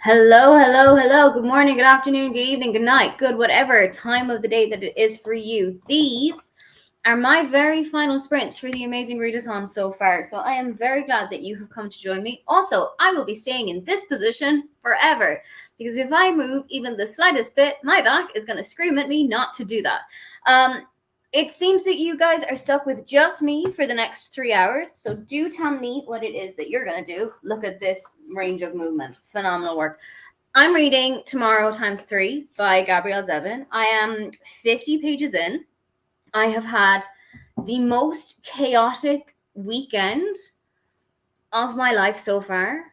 Hello, hello, hello. Good morning, good afternoon, good evening, good night, good whatever time of the day that it is for you. These are my very final sprints for the amazing readathon so far. So I am very glad that you have come to join me. Also, I will be staying in this position forever because if I move even the slightest bit, my back is going to scream at me not to do that. It seems that you guys are stuck with just me for the next 3 hours. So do tell me what it is that you're going to do. Look at this range of movement. Phenomenal work. I'm reading Tomorrow Times 3 by Gabrielle Zevin. I am 50 pages in. I have had the most chaotic weekend of my life so far.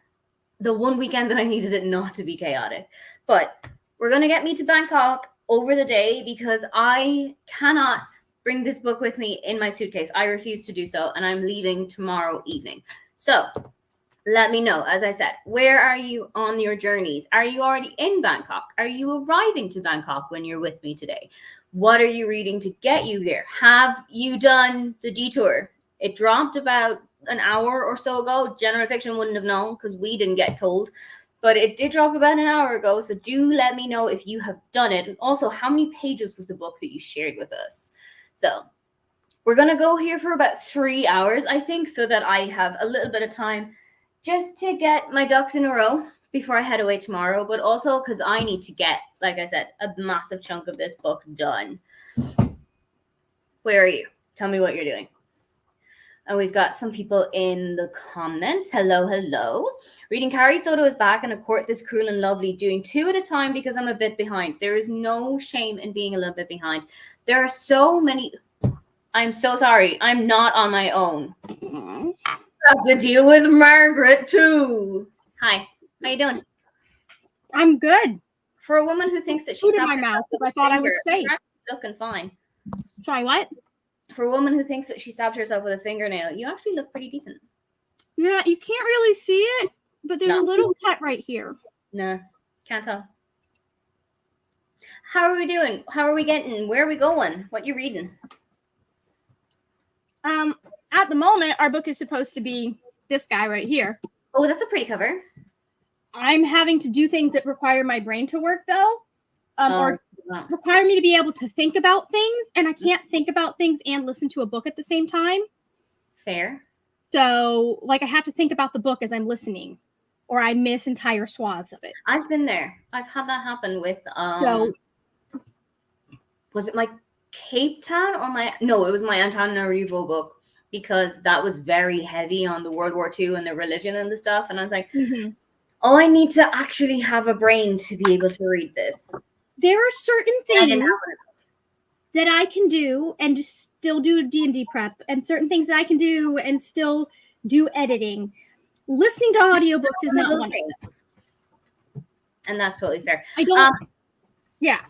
The one weekend that I needed it not to be chaotic. But we're going to get me to Bangkok over the day because I cannot bring this book with me in my suitcase. I refuse to do so, and I'm leaving tomorrow evening. So let me know, as I said, where are you on your journeys? Are you already in Bangkok? Are you arriving to Bangkok when you're with me today? What are you reading to get you there? Have you done the detour? It dropped about an hour or so ago. General Fiction wouldn't have known because we didn't get told. But it did drop about an hour ago. So do let me know if you have done it. And also, how many pages was the book that you shared with us? So we're going to go here for about 3 hours, I think, so that I have a little bit of time just to get my ducks in a row before I head away tomorrow, but also because I need to get, like I said, a massive chunk of this book done. Where are you? Tell me what you're doing. And we've got some people in the comments. Hello, hello. Reading Carrie Soto is back and A Court This Cruel and Lovely, doing 2 at a time because I'm a bit behind. There is no shame in being a little bit behind. There are so many. I'm so sorry. I'm not on my own. I have to deal with Margaret too. Hi. How you doing? I'm good. For a woman who thinks that she Food in stabbed my herself mouth with if I a thought I finger, was safe. you're actually looking fine. Sorry, what? For a woman who thinks that she stabbed herself with a fingernail, you actually look pretty decent. Yeah, you can't really see it, but there's No. a little cut right here. Nah, can't tell. How are we doing? How are we getting? Where are we going? What you reading? At the moment, our book is supposed to be this guy right here. Oh, that's a pretty cover. I'm having to do things that require my brain to work, though, or require me to be able to think about things, and I can't think about things and listen to a book at the same time. Fair. So, like, I have to think about the book as I'm listening, or I miss entire swaths of it. I've been there. I've had that happen with So, was it my Cape Town or my no, it was my Antananarivo book, because that was very heavy on the World War II and the religion and the stuff. And I was like, oh, I need to actually have a brain to be able to read this. There are certain things that I can do and just still do D&D prep, and certain things that I can do and still do editing. Listening to audiobooks is not one of them. And that's totally fair. I don't. Yeah.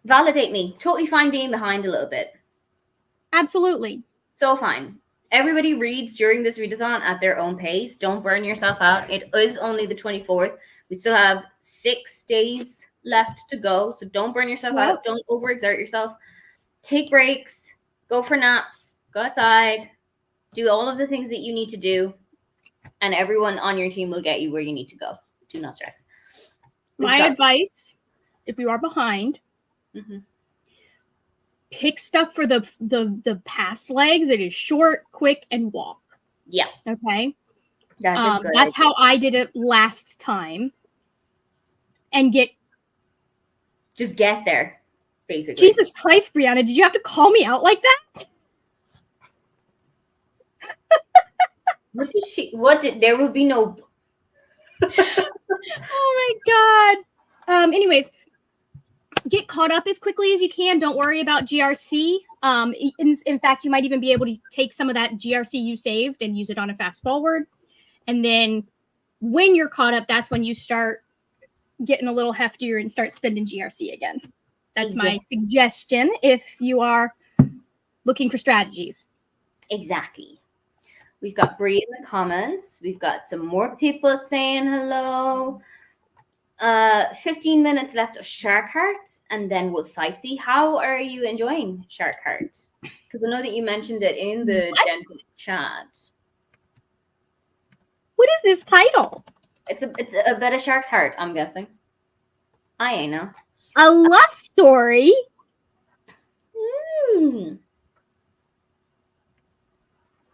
Validate me. Totally fine being behind a little bit. Absolutely. So fine. Everybody reads during this readathon at their own pace. Don't burn yourself out. It is only the 24th. We still have 6 days left to go. So don't burn yourself out. Don't overexert yourself. Take breaks. Go for naps. Go outside. Do all of the things that you need to do. And everyone on your team will get you where you need to go. Do not stress. My advice, if you are behind, pick stuff for the pass legs that is short, quick, and walk. Yeah. Okay. That's how I did it last time. And just get there, basically. Jesus Christ, Brianna, did you have to call me out like that? There will be no. Oh my God. Anyways, get caught up as quickly as you can. Don't worry about GRC. In fact, you might even be able to take some of that GRC you saved and use it on a fast forward. And then when you're caught up, that's when you start getting a little heftier and start spending GRC again. That's my suggestion if you are looking for strategies. Exactly. We've got Bree in the comments. We've got some more people saying hello. 15 minutes left of Shark Heart, and then we'll sightsee. How are you enjoying Shark Heart? Because I know that you mentioned it in the dental chat. What is this title? It's a bit of Shark's Heart, I'm guessing. I ain't know. A love story?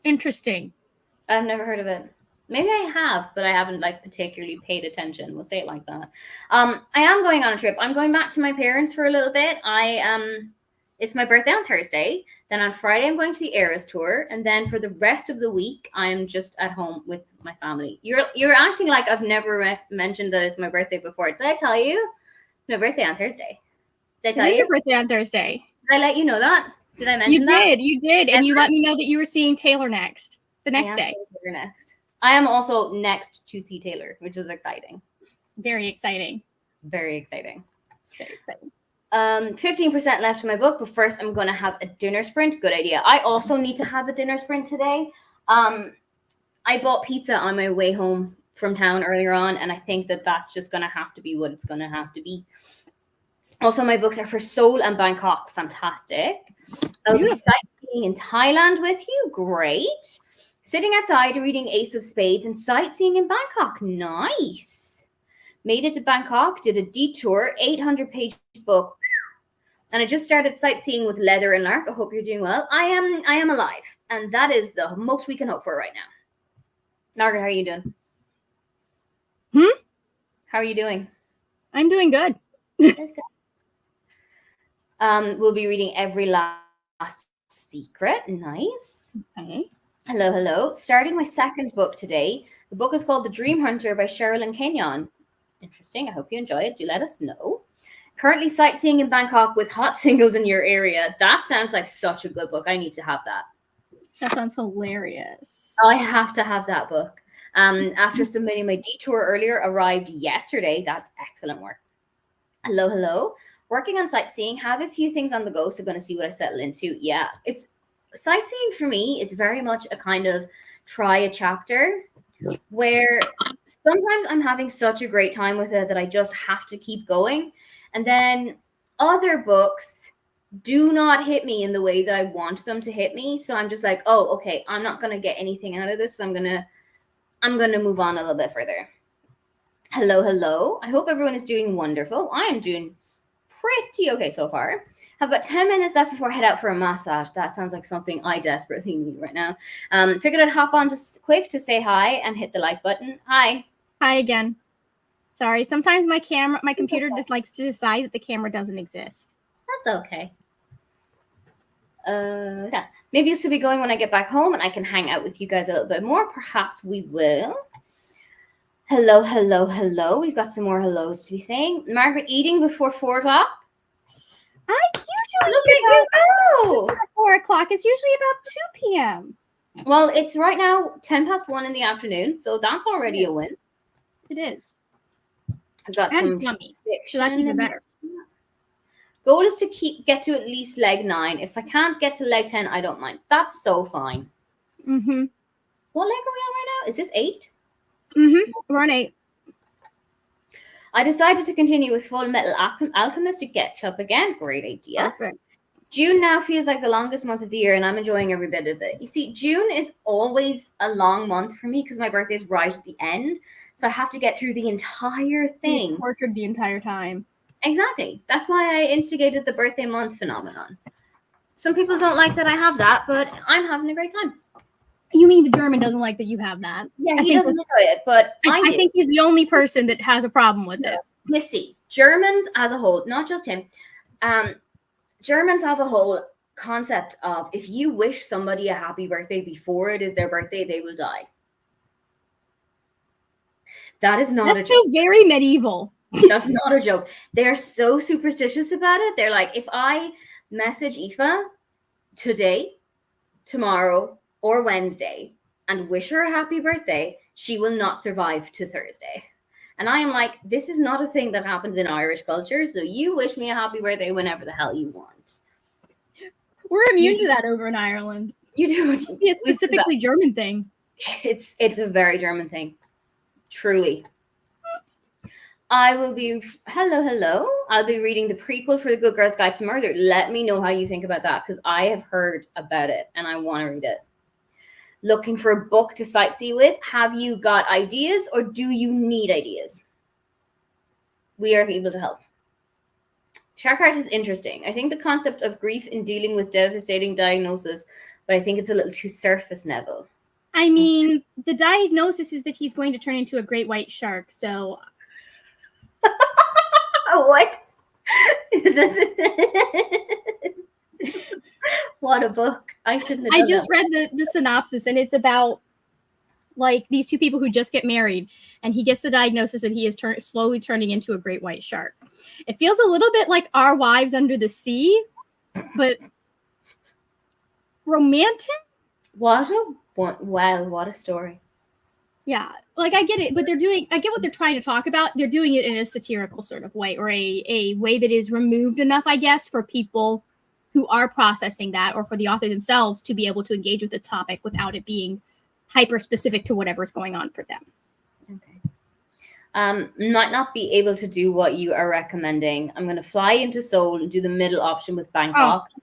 Interesting. I've never heard of it. Maybe I have, but I haven't like particularly paid attention. We'll say it like that. I am going on a trip. I'm going back to my parents for a little bit. It's my birthday on Thursday. Then on Friday I'm going to the Eras tour, and then for the rest of the week I'm just at home with my family. You're acting like I've never mentioned that it's my birthday before. Did I tell you? It's my birthday on Thursday. Did I tell It is you? your birthday on Thursday. Did I let you know that? Did I mention that? You did, and you let me know that you were seeing Taylor the next day. Taylor next. I am also next to see Taylor, which is exciting. Very exciting. Very exciting. Very exciting. 15% left in my book, but first I'm going to have a dinner sprint. Good idea. I also need to have a dinner sprint today. I bought pizza on my way home from town earlier on, and I think that that's just going to have to be what it's going to have to be. Also, my books are for Seoul and Bangkok. Fantastic. I'll be sightseeing in Thailand with you. Great. Sitting outside reading Ace of Spades and sightseeing in Bangkok. Nice. Made it to Bangkok, did a detour, 800-page book. And I just started sightseeing with Leather and Lark. I hope you're doing well. I am alive. And that is the most we can hope for right now. Margaret, how are you doing? How are you doing? I'm doing good. That's good. We'll be reading Every Last Secret. Nice. Okay. Hello. Starting my second book today. The book is called The Dream Hunter by Sherilyn Kenyon. Interesting. I hope you enjoy it. Do let us know. Currently sightseeing in Bangkok with hot singles in your area. That sounds like such a good book. I need to have that. That sounds hilarious. I have to have that book. After submitting my detour earlier, arrived yesterday. That's excellent work. Hello. Working on sightseeing. Have a few things on the go, so going to see what I settle into. Yeah, it's sightseeing for me is very much a kind of try a chapter where sometimes I'm having such a great time with it that I just have to keep going. And then other books do not hit me in the way that I want them to hit me. So I'm just like, oh, okay, I'm not going to get anything out of this. So I'm going to move on a little bit further. Hello. I hope everyone is doing wonderful. I am doing pretty okay so far. Have about 10 minutes left before I head out for a massage. That sounds like something I desperately need right now. Figured I'd hop on just quick to say hi and hit the like button. Hi again. Sorry. Sometimes my computer just likes to decide that the camera doesn't exist. That's okay. Yeah. Maybe this will be going when I get back home and I can hang out with you guys a little bit more. Perhaps we will. Hello. We've got some more hellos to be saying. Margaret, eating before 4 o'clock? I usually look at you go. 4 o'clock. It's usually about 2 p.m. Well, it's right now 10 past 1 in the afternoon, so that's already a win. It is. I've got and some yummy. So that's even better. Goal is to get to at least leg 9. If I can't get to leg 10, I don't mind. That's so fine. Mm-hmm. What leg are we on right now? Is this 8? Mm-hmm. We're on 8. I decided to continue with Full Metal Alchemist to catch up again. Great idea. Perfect. June now feels like the longest month of the year, and I'm enjoying every bit of it. You see, June is always a long month for me because my birthday is right at the end. So I have to get through the entire thing. You're tortured the entire time. Exactly. That's why I instigated the birthday month phenomenon. Some people don't like that I have that, but I'm having a great time. You mean the German doesn't like that you have that? Yeah, he doesn't enjoy it, but I do. I think he's the only person that has a problem with it. You see, Germans as a whole, not just him, Germans have a whole concept of if you wish somebody a happy birthday before it is their birthday, they will die. That is not a joke. That's very medieval. That's not a joke. They're so superstitious about it. They're like, if I message Aoife today, tomorrow, or Wednesday and wish her a happy birthday, she will not survive to Thursday. And I am like, this is not a thing that happens in Irish culture. So you wish me a happy birthday whenever the hell you want. We're immune to that over in Ireland. You do. It's a specifically German thing. It's a very German thing. Truly. I will be hello. I'll be reading the prequel for The Good Girl's Guide to Murder. Let me know how you think about that because I have heard about it and I want to read it. looking for a book to sightsee with. Have you got ideas, or do you need ideas? We are able to help. Shark Heart is interesting. I think the concept of grief in dealing with devastating diagnosis, but I think it's a little too surface level. I mean, the diagnosis is that he's going to turn into a great white shark, so... What? What a book. I shouldn't have done I just read the synopsis, and it's about like these two people who just get married, and he gets the diagnosis that he is slowly turning into a great white shark. It feels a little bit like Our Wives Under the Sea, but romantic. What a story. Yeah, like I get it, but I get what they're trying to talk about. They're doing it in a satirical sort of way, or a way that is removed enough, I guess, for people who are processing that, or for the author themselves to be able to engage with the topic without it being hyper specific to whatever's going on for them. Okay. Might not be able to do what you are recommending. I'm going to fly into Seoul and do the middle option with Bangkok. Oh.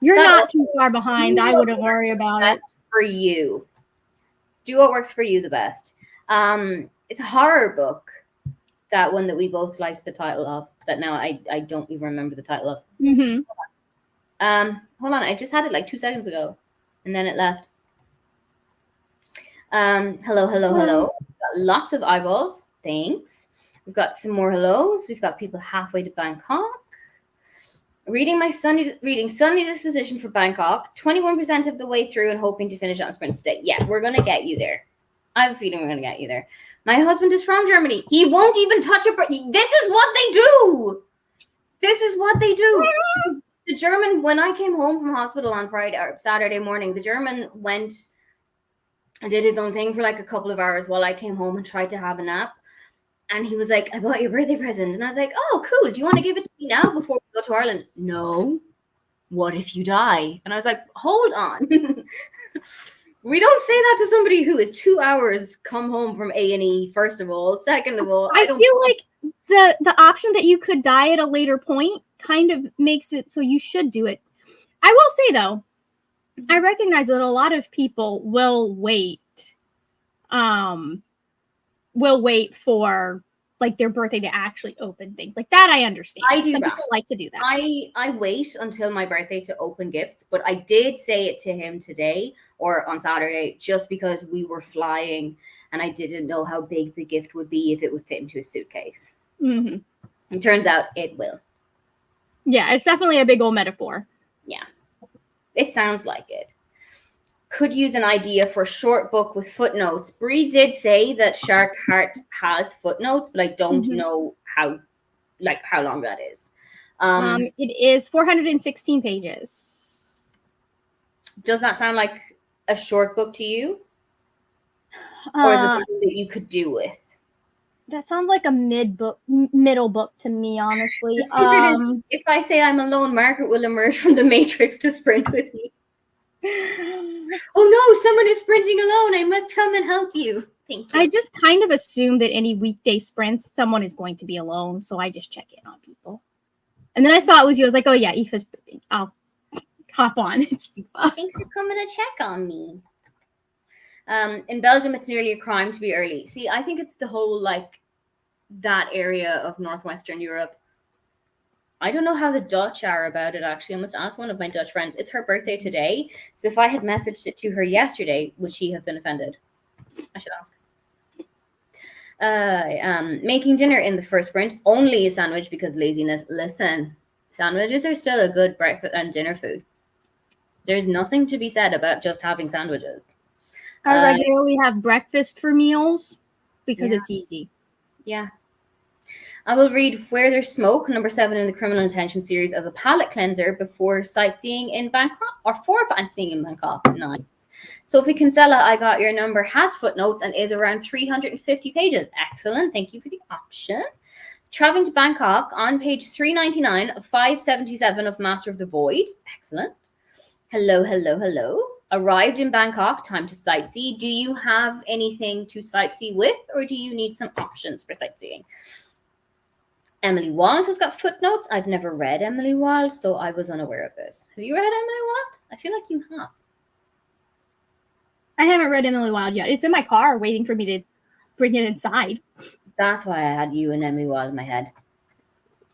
You're not too far behind. I wouldn't worry about it. That's for you. Do what works for you the best. It's a horror book. That one that we both liked the title of. That now I don't even remember the title of. Mm-hmm. Hold on. I just had it like 2 seconds ago, and then it left. Hello. We've got lots of eyeballs. Thanks. We've got some more hellos. We've got people halfway to Bangkok. Reading Sunday Disposition for Bangkok. 21% of the way through and hoping to finish on a sprint today. Yeah, we're going to get you there. I have a feeling we're going to get you there. My husband is from Germany. He won't even touch a... This is what they do. The German, when I came home from hospital on Saturday morning, the German went and did his own thing for like a couple of hours while I came home and tried to have a nap. And he was like, I bought you a birthday present. And I was like, oh, cool. Do you want to give it to me now before we go to Ireland? No. What if you die? And I was like, hold on. We don't say that to somebody who is 2 hours come home from A&E, first of all. Second of all, I feel like the option that you could die at a later point kind of makes it so you should do it. I will say, though, I recognize that a lot of people will wait for like their birthday to actually open things like that. I understand. I do Some that. people like to do that. I wait until my birthday to open gifts, but I did say it to him today or on Saturday just because we were flying and I didn't know how big the gift would be if it would fit into a suitcase. Mm-hmm. It turns out it will. Yeah, it's definitely a big old metaphor. Yeah, it sounds like it. Could use an idea for a short book with footnotes. Bree did say that Shark Heart has footnotes, but I don't know how long that is. It is 416 pages. Does that sound like a short book to you? Or is it something that you could do with? That sounds like a middle book to me, honestly. The secret is, if I say I'm alone, Margaret will emerge from the Matrix to sprint with me. Oh no, someone is sprinting alone. I must come and help you. Thank you. I just kind of assume that any weekday sprints, someone is going to be alone. So I just check in on people. And then I saw it was you. I was like, oh yeah, Aoife's. I'll hop on. Thanks for coming to check on me. In Belgium, it's nearly a crime to be early. See, I think it's the whole that area of northwestern Europe. I don't know how the Dutch are about it, actually. I must ask one of my Dutch friends. It's her birthday today. So if I had messaged it to her yesterday, would she have been offended? I should ask. Making dinner in the first sprint. Only a sandwich because laziness. Listen, sandwiches are still a good breakfast and dinner food. There's nothing to be said about just having sandwiches. I regularly have breakfast for meals because it's easy. Yeah. I will read Where There's Smoke, number 7 in the Criminal Intention series, as a palate cleanser before sightseeing in Bangkok, or for sightseeing in Bangkok. Nice. Sophie Kinsella, I got your number, has footnotes and is around 350 pages. Excellent. Thank you for the option. Traveling to Bangkok on page 399 of 577 of Master of the Void. Excellent. Hello. Arrived in Bangkok, time to sightsee. Do you have anything to sightsee with, or do you need some options for sightseeing? Emily Wald has got footnotes. I've never read Emily Wald, so I was unaware of this. Have you read Emily Wald? I feel like you have. I haven't read Emily Wilde yet. It's in my car waiting for me to bring it inside. That's why I had you and Emily Wilde in my head.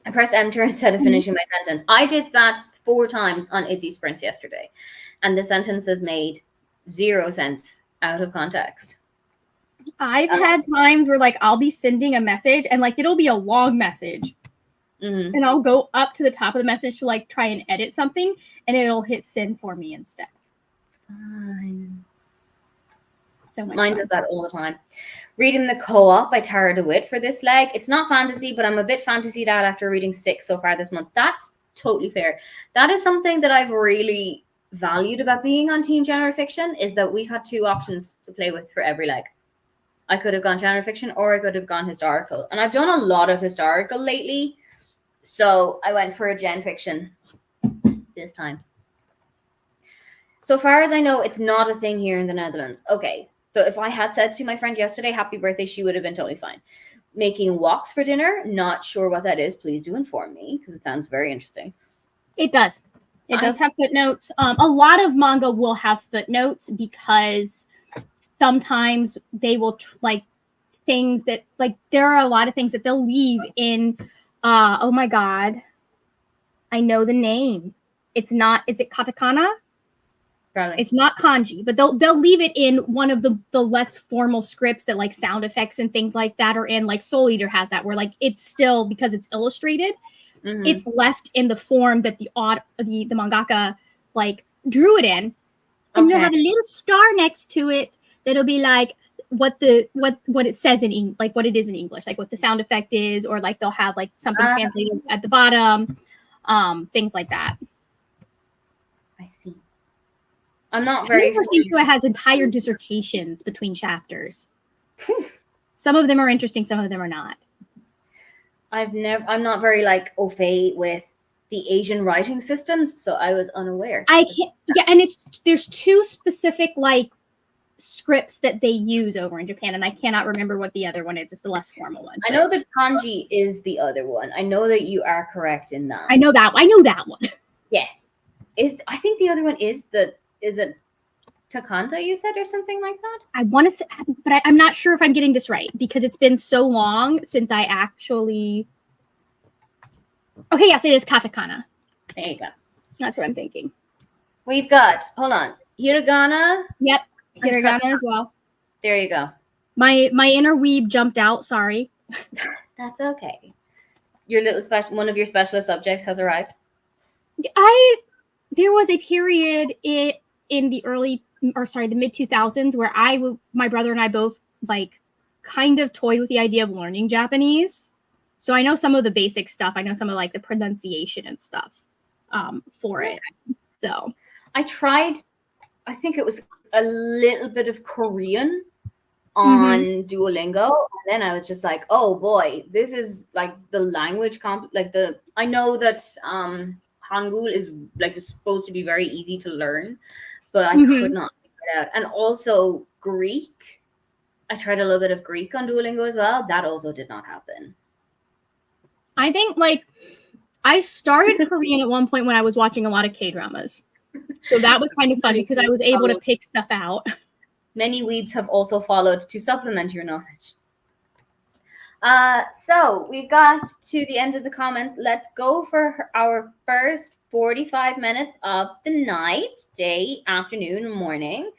I pressed enter instead of finishing my sentence. I did that 4 times on Izzy Sprints yesterday, and the sentences made 0 sense out of context. I've had times where like I'll be sending a message and like it'll be a long message. Mm-hmm. And I'll go up to the top of the message to like try and edit something, and it'll hit send for me instead. Fine. So much Mine fun. does that all the time. Reading The Co-op by Tara DeWitt for this leg. It's not fantasy, but I'm a bit fantasy dad after reading 6 so far this month. That's totally fair. That is something that I've really valued about being on Team Genre Fiction, is that we've had 2 options to play with for every leg. I could have gone genre fiction or I could have gone historical. And I've done a lot of historical lately, so I went for a gen fiction this time. So far as I know, it's not a thing here in the Netherlands. Okay, so if I had said to my friend yesterday, happy birthday, she would have been totally fine. Making woks for dinner, not sure what that is. Please do inform me, because it sounds very interesting. It does. It does have footnotes. A lot of manga will have footnotes because sometimes they will like things that like there are a lot of things that they'll leave in. Oh my god, I know the name. It's not. Is it katakana? Probably. It's not kanji, but they'll leave it in one of the less formal scripts that like sound effects and things like that are in. Like Soul Eater has that, where like it's still, because it's illustrated, it's left in the form that the mangaka like drew it in, and you'll have a little star next to it that'll be like what it says in like what it is in English, like what the sound effect is, or like they'll have like something translated at the bottom, things like that. I see. I'm not very. It has entire dissertations between chapters. Some of them are interesting, some of them are not. I'm not very like au fait with the Asian writing systems, so I was unaware. I can't. Yeah, and there's 2 specific like scripts that they use over in Japan, and I cannot remember what the other one is. It's the less formal one. I know that kanji is the other one. I know that you are correct in that. I know that one. Yeah. I think the other one is it Takanta, you said, or something like that? I want to say, but I'm not sure if I'm getting this right because it's been so long since I actually. Okay, yes, it is katakana. There you go. That's what I'm thinking. We've got, hold on, hiragana. Yep, hiragana as well. There you go. My inner weeb jumped out. Sorry. That's okay. Your little one of your specialist subjects has arrived. There was a period in the the mid 2000s where my brother and I both like kind of toyed with the idea of learning Japanese. So I know some of the basic stuff. I know some of like the pronunciation and stuff for it. So I tried, I think it was a little bit of Korean on Duolingo, and then I was just like, oh boy, this is like the language I know that Hangul is like supposed to be very easy to learn, but I could not figure it out. And also Greek, I tried a little bit of Greek on Duolingo as well. That also did not happen. I think like I started Korean at one point when I was watching a lot of K-dramas. So that was kind of fun because I was able to pick stuff out. Many weebs have also followed to supplement your knowledge. So we've got to the end of the comments. Let's go for our first 45 minutes of the night, day, afternoon, morning.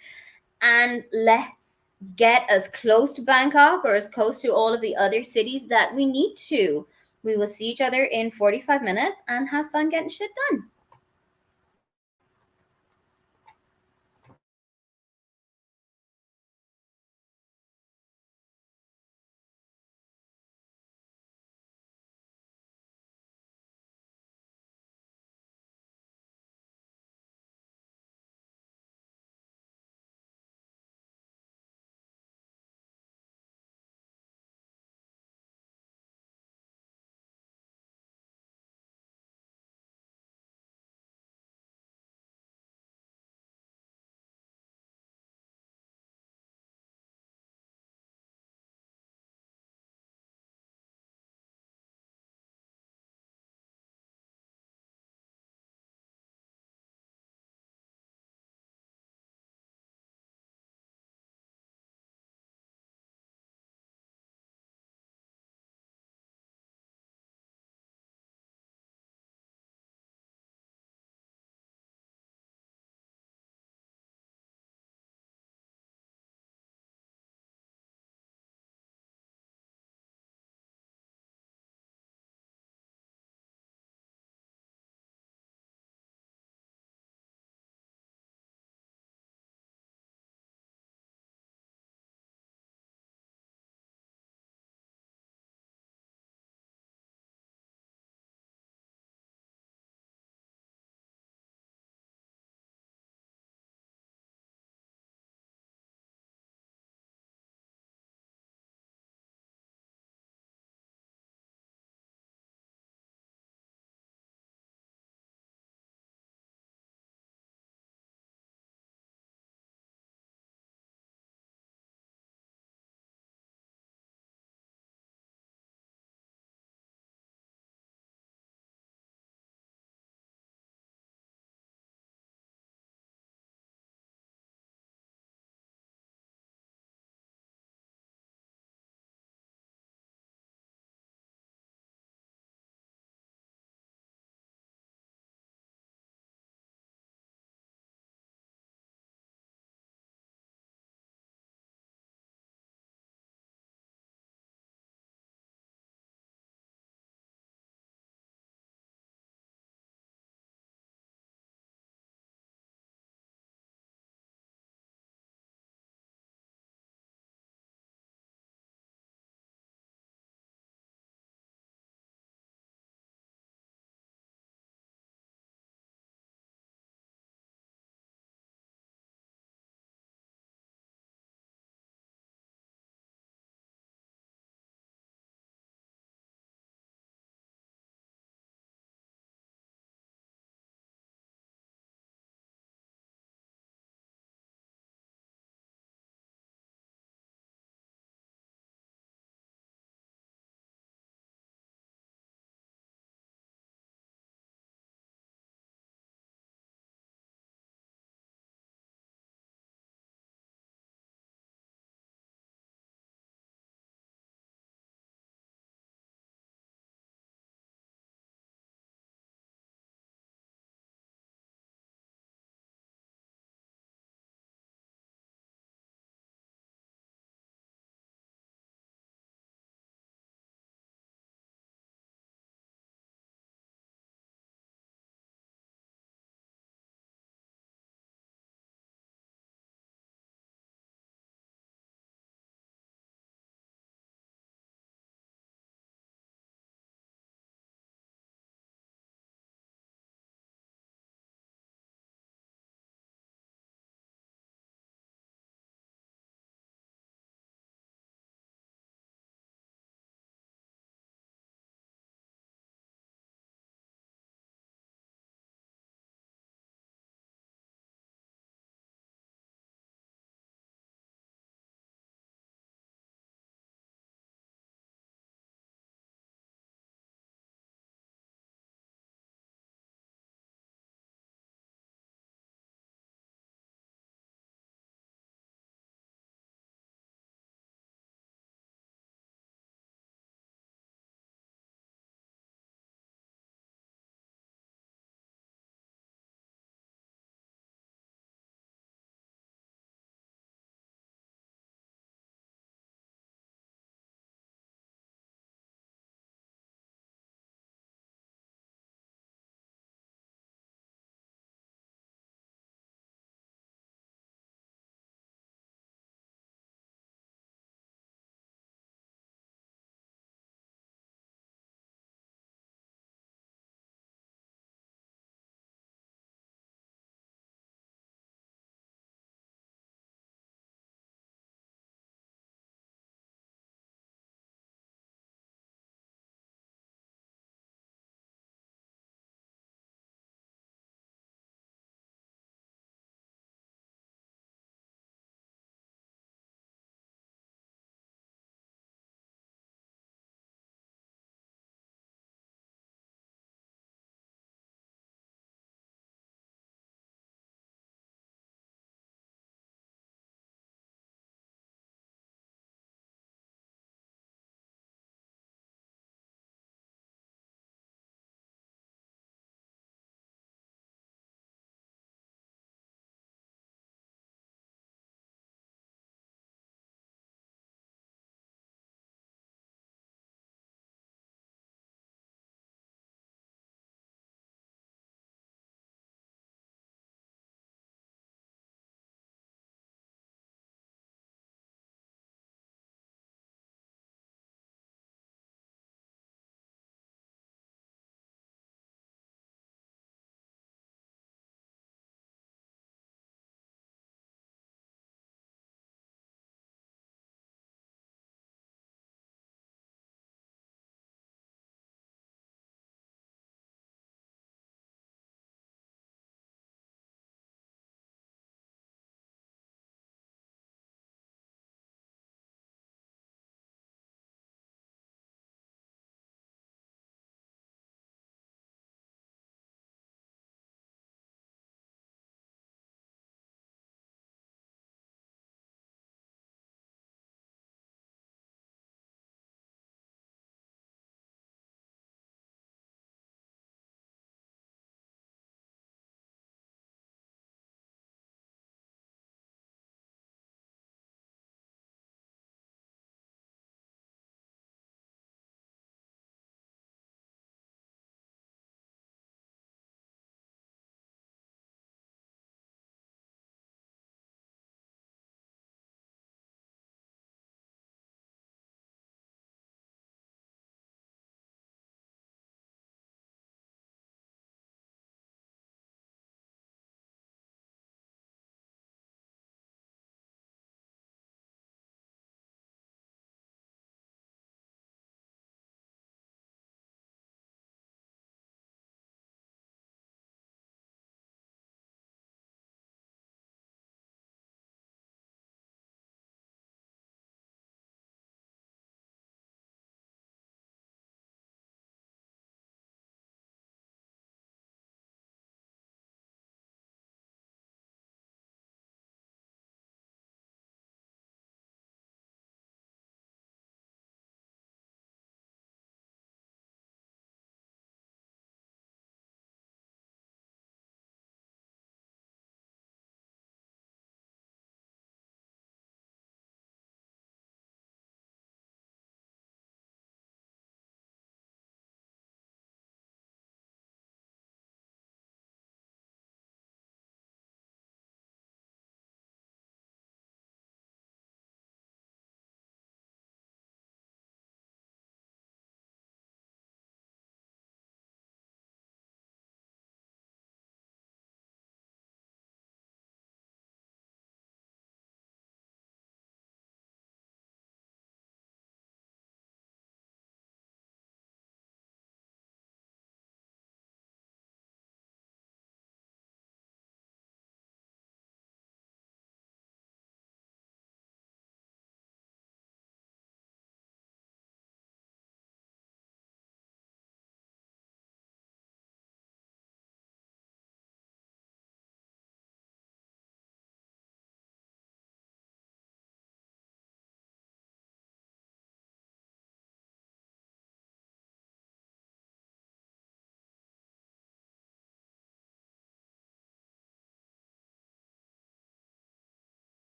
And let's get as close to Bangkok or as close to all of the other cities that we need to. We will see each other in 45 minutes and have fun getting shit done.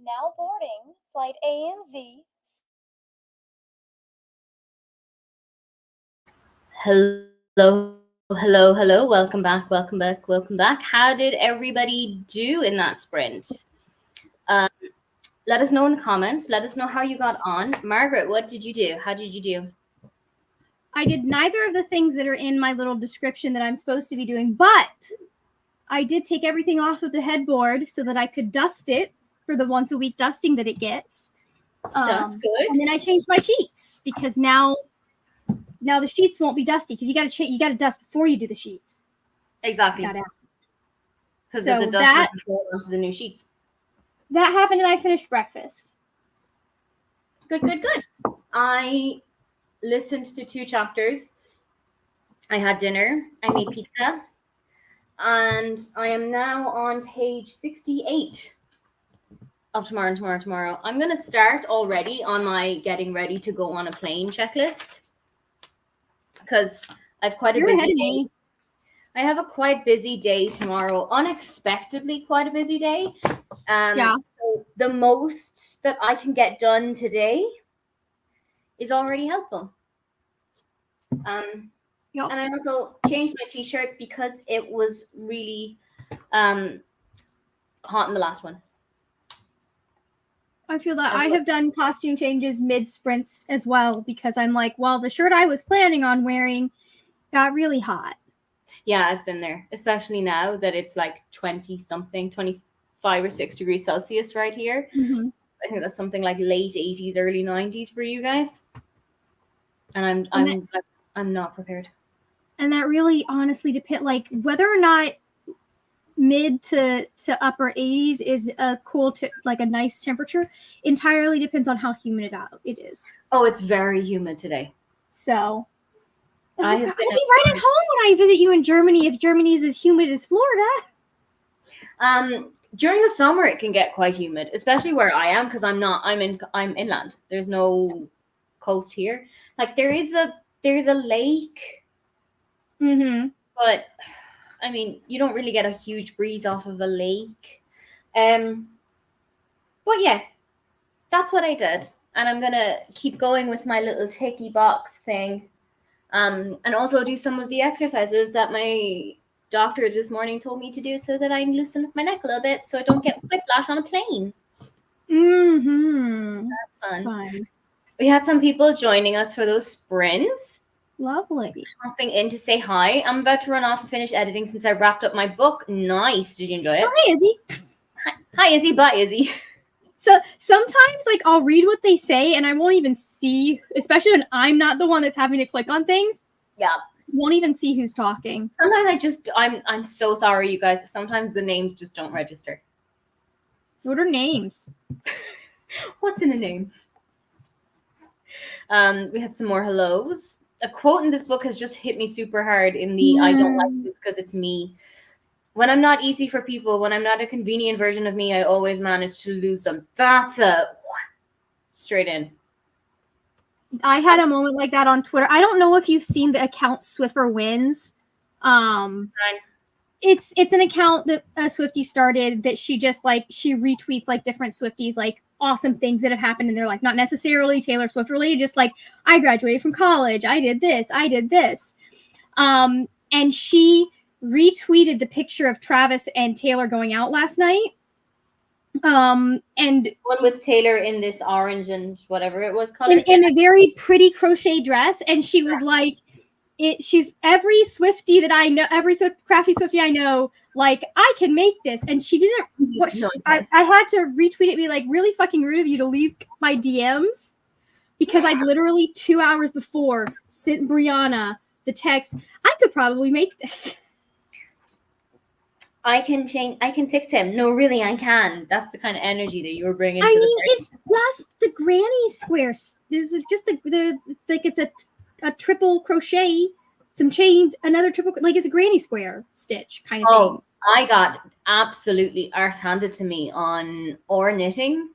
Now boarding flight AMZ. Hello. Welcome back. How did everybody do in that sprint? Um, Let us know in the comments. Let us know how you got on. Margaret, what did you do? How did you do? I did neither of the things that are in my little description that I'm supposed to be doing, but I did take everything off of the headboard so that I could dust it for the once a week dusting that it gets. That's good. And then I changed my sheets because now the sheets won't be dusty because you got to dust before you do the sheets. Exactly. Because So the dust doesn't go onto the new sheets. That happened, and I finished breakfast. Good. I listened to 2 chapters. I had dinner. I made pizza. And I am now on page 68 of tomorrow. I'm going to start already on my getting ready to go on a plane checklist. Because I have quite a busy day. I have a quite busy day tomorrow. Unexpectedly quite a busy day. So the most that I can get done today is already helpful. And I also changed my t-shirt because it was really hot in the last one. I feel that I have done costume changes mid sprints as well because I'm like, well, the shirt I was planning on wearing got really hot. Yeah, I've been there, especially now that it's like 20-something, 25 or 6 degrees Celsius right here. Mm-hmm. I think that's something like late 80s, early 90s for you guys. And I'm not prepared. And that really honestly depends, like whether or not mid to upper 80s is a like a nice temperature entirely depends on how humid it is. Oh, it's very humid today. So I'll be right at home when I visit you in Germany if Germany is as humid as Florida. During the summer it can get quite humid, especially where I am because I'm inland. There's no coast here. Like there's a lake. Mm-hmm. But I mean, you don't really get a huge breeze off of a lake. But yeah, that's what I did. And I'm gonna keep going with my little ticky box thing. And also do some of the exercises that my doctor this morning told me to do so that I loosen up my neck a little bit so I don't get whiplash on a plane. Mm-hmm. That's fun. We had some people joining us for those sprints. Lovely. Hopping in to say hi. I'm about to run off and finish editing since I wrapped up my book. Nice. Did you enjoy it? Hi, Izzy. Hi, Izzy. Bye, Izzy. So sometimes, like, I'll read what they say and I won't even see, especially when I'm not the one that's having to click on things. Yeah. Won't even see who's talking. Sometimes I'm so sorry, you guys. Sometimes the names just don't register. What are names? What's in a name? We had some more hellos. A quote in this book has just hit me super hard in the I don't like this because it's me. When I'm not easy for people, when I'm not a convenient version of me, I always manage to lose them. That's a straight in. I had a moment like that on Twitter. I don't know if you've seen the account Swiffer Wins. It's an account that a Swiftie started that she just she retweets like different Swifties like awesome things that have happened in their life, not necessarily Taylor Swift related, just like I graduated from college, I did this. And she retweeted the picture of Travis and Taylor going out last night. And one with Taylor in this orange and whatever it was color in a very pretty crochet dress, and she was like, she's every Swiftie that I know, every crafty Swiftie I know, like I can make this, and she didn't. I had to retweet it, be like, really fucking rude of you to leave my DMs, because I'd literally 2 hours before sent Brianna the text, I could probably make this. I can fix him. No, really, I can. That's the kind of energy that you were bringing. I mean, it's just the granny squares. This is just the like it's a triple crochet, some chains, another triple, like it's a granny square stitch kind of thing. I got absolutely arse handed to me on or knitting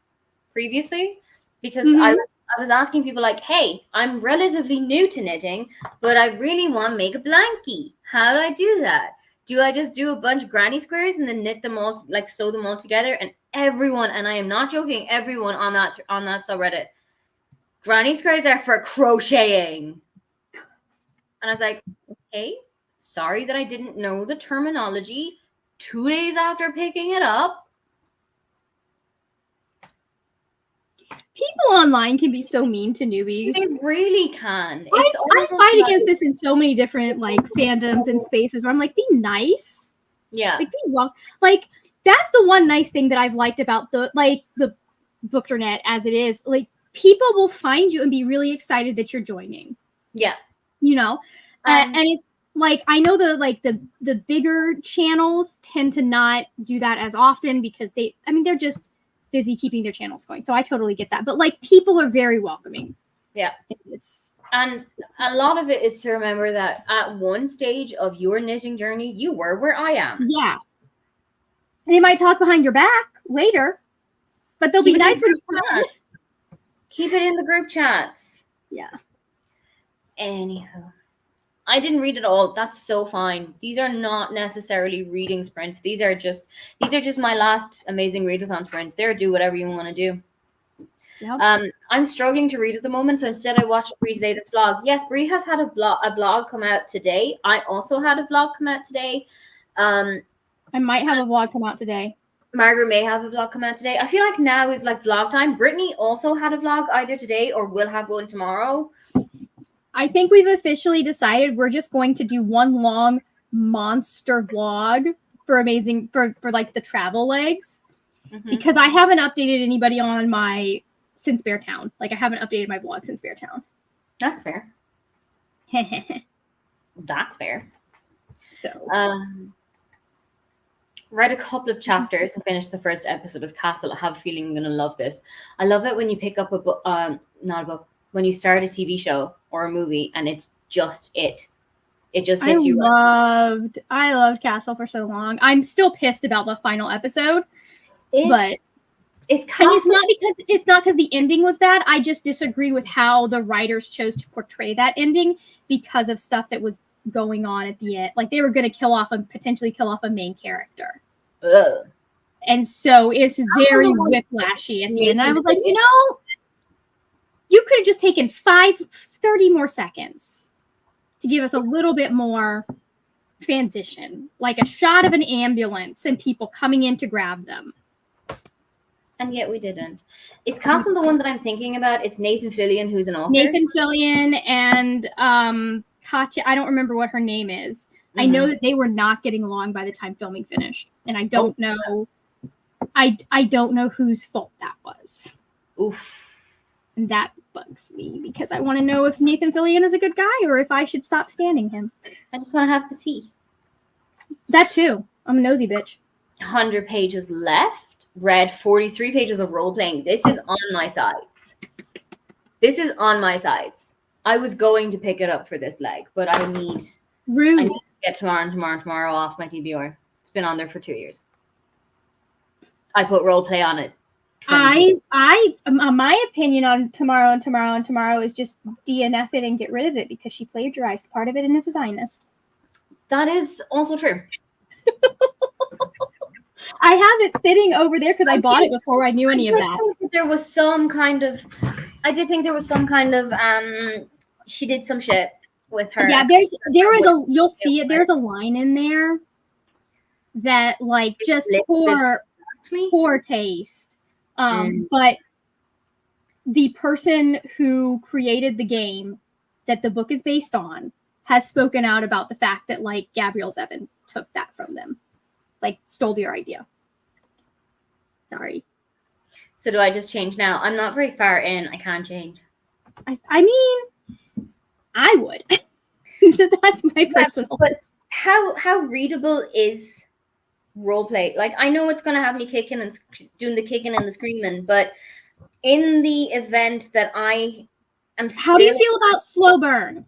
previously because I was asking people like, hey, I'm relatively new to knitting, but I really want to make a blankie. How do I do that? Do I just do a bunch of granny squares and then knit them all, like sew them all together? And everyone, and I am not joking, everyone on that subreddit, granny squares are for crocheting. And I was like, okay, sorry that I didn't know the terminology 2 days after picking it up. People online can be so mean to newbies. They really can. I fight against this in so many different like fandoms and spaces where I'm like, be nice. Yeah. Like, be well. Like, that's the one nice thing that I've liked about the Bookternet as it is. Like, people will find you and be really excited that you're joining. Yeah. You know? And it's like, I know the bigger channels tend to not do that as often because they're just busy keeping their channels going. So I totally get that. But like, people are very welcoming. Yeah. And a lot of it is to remember that at one stage of your knitting journey, you were where I am. Yeah. They might talk behind your back later, but they'll be nice when you come out. Keep it in the group chats. Yeah. Anyhow, I didn't read it all. That's so fine. These are not necessarily reading sprints. These are just my last amazing readathon sprints. They're do whatever you want to do. Yep. I'm struggling to read at the moment, so instead I watched Bree's latest vlog. Yes, Bree has had a vlog come out today. I also had a vlog come out today. I might have a vlog come out today. Margaret may have a vlog come out today. I feel like now is like vlog time. Brittany also had a vlog either today or will have one tomorrow. I think we've officially decided we're just going to do one long monster vlog for like the travel legs. Mm-hmm. Because I haven't updated anybody on since Beartown. Like, I haven't updated my vlog since Beartown. That's fair. That's fair. So, read a couple of chapters and finished the first episode of Castle. I have a feeling I'm going to love this. I love it when you pick up a book, not a book, when you start a TV show or a movie and it's just it. It just hits you. I loved Castle for so long. I'm still pissed about the final episode. But it's not because the ending was bad. I just disagree with how the writers chose to portray that ending because of stuff that was going on at the end. Like, they were going to potentially kill off a main character. Ugh. And so it's very whiplashy at the end. And I was like, you could have just taken 30 more seconds to give us a little bit more transition, like a shot of an ambulance and people coming in to grab them. And yet we didn't. Is Castle the one that I'm thinking about? It's Nathan Fillion, who's an author. Nathan Fillion and Katya. I don't remember what her name is. Mm-hmm. I know that they were not getting along by the time filming finished, and I don't know. I don't know whose fault that was. Oof. And that bugs me because I want to know if Nathan Fillion is a good guy or if I should stop standing him. I just want to have the tea. That too. I'm a nosy bitch. 100 pages left. Read 43 pages of role-playing. This is on my sides. I was going to pick it up for this leg, but I need to get tomorrow off my TBR. It's been on there for 2 years. I put role-play on it. My opinion on tomorrow is just DNF it and get rid of it because she plagiarized part of it and is a Zionist. That is also true. I have it sitting over there because I bought it before I knew any of that. There was some kind of, I did think there was some kind of, she did some shit with her. Yeah, you'll see it. There's a line in there that like just poor taste. But the person who created the game that the book is based on has spoken out about the fact that like Gabrielle Zevin took that from them. Like, stole your idea. Sorry. So do I just change now? I'm not very far in. I can't change. I mean, I would. That's my personal. But how readable is roleplay? Like, I know it's going to have me kicking and doing the kicking and the screaming, but in the event that I am How do you feel about slow burn?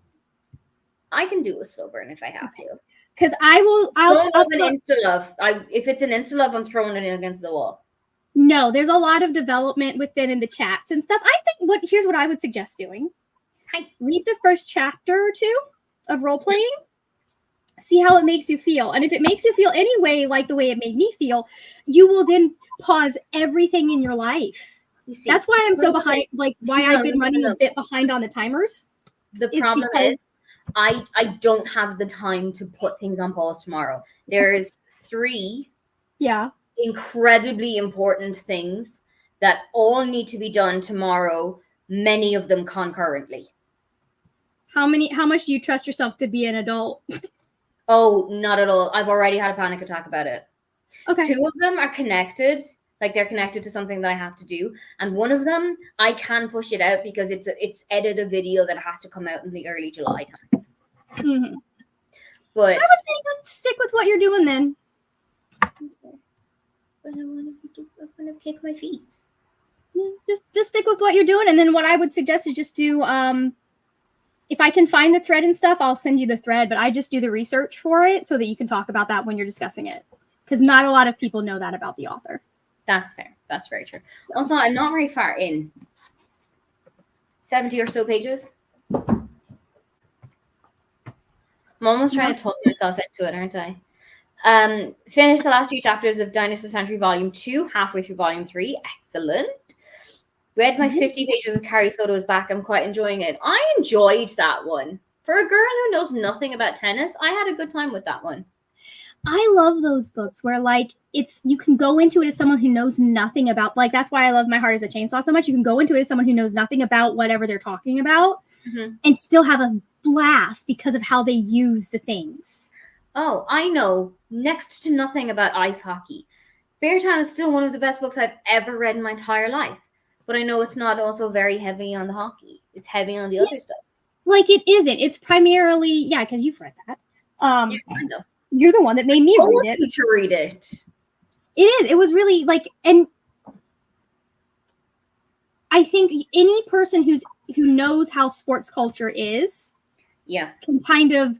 I can do a slow burn if I have to. Because I'll an insta-love. If it's an insta-love, I'm throwing it against the wall. No, there's a lot of development within in the chats and stuff. I think here's what I would suggest doing. Read the first chapter or two of role playing see how it makes you feel. And if it makes you feel any way like the way it made me feel, you will then pause everything in your life. You see, That's why I'm so behind, like why I've been running no. a bit behind on the timers. The It's problem because- is I don't have the time to put things on pause tomorrow. There's 3 Yeah. incredibly important things that all need to be done tomorrow, many of them concurrently. How much do you trust yourself to be an adult? Oh, not at all. I've already had a panic attack about it. Okay. 2 of them are connected, like they're connected to something that I have to do, and one of them I can push it out because it's edit a video that has to come out in the early July times. Mm-hmm. But I would say just stick with what you're doing then. But I want to kick my feet. Yeah, just stick with what you're doing, and then what I would suggest is just do if I can find the thread and stuff, I'll send you the thread, but I just do the research for it so that you can talk about that when you're discussing it, because not a lot of people know that about the author. That's fair. That's very true. Also, I'm not very far in. 70 or so pages. I'm almost trying to talk myself into it, aren't I? Finished the last 2 chapters of Dinosaur Sanctuary Volume 2, halfway through Volume 3. Excellent. Read my 50 pages of Carrie Soto's back. I'm quite enjoying it. I enjoyed that one. For a girl who knows nothing about tennis, I had a good time with that one. I love those books where like you can go into it as someone who knows nothing about, like that's why I love My Heart is a Chainsaw so much. You can go into it as someone who knows nothing about whatever they're talking about and still have a blast because of how they use the things. Oh, I know next to nothing about ice hockey. Beartown is still one of the best books I've ever read in my entire life. But I know it's not also very heavy on the hockey. It's heavy on the other stuff. Like it isn't. It's primarily, yeah, because you've read that. I know. You're the one that made me read it. To read it. It is. It was really like, and I think any person who knows how sports culture is, can kind of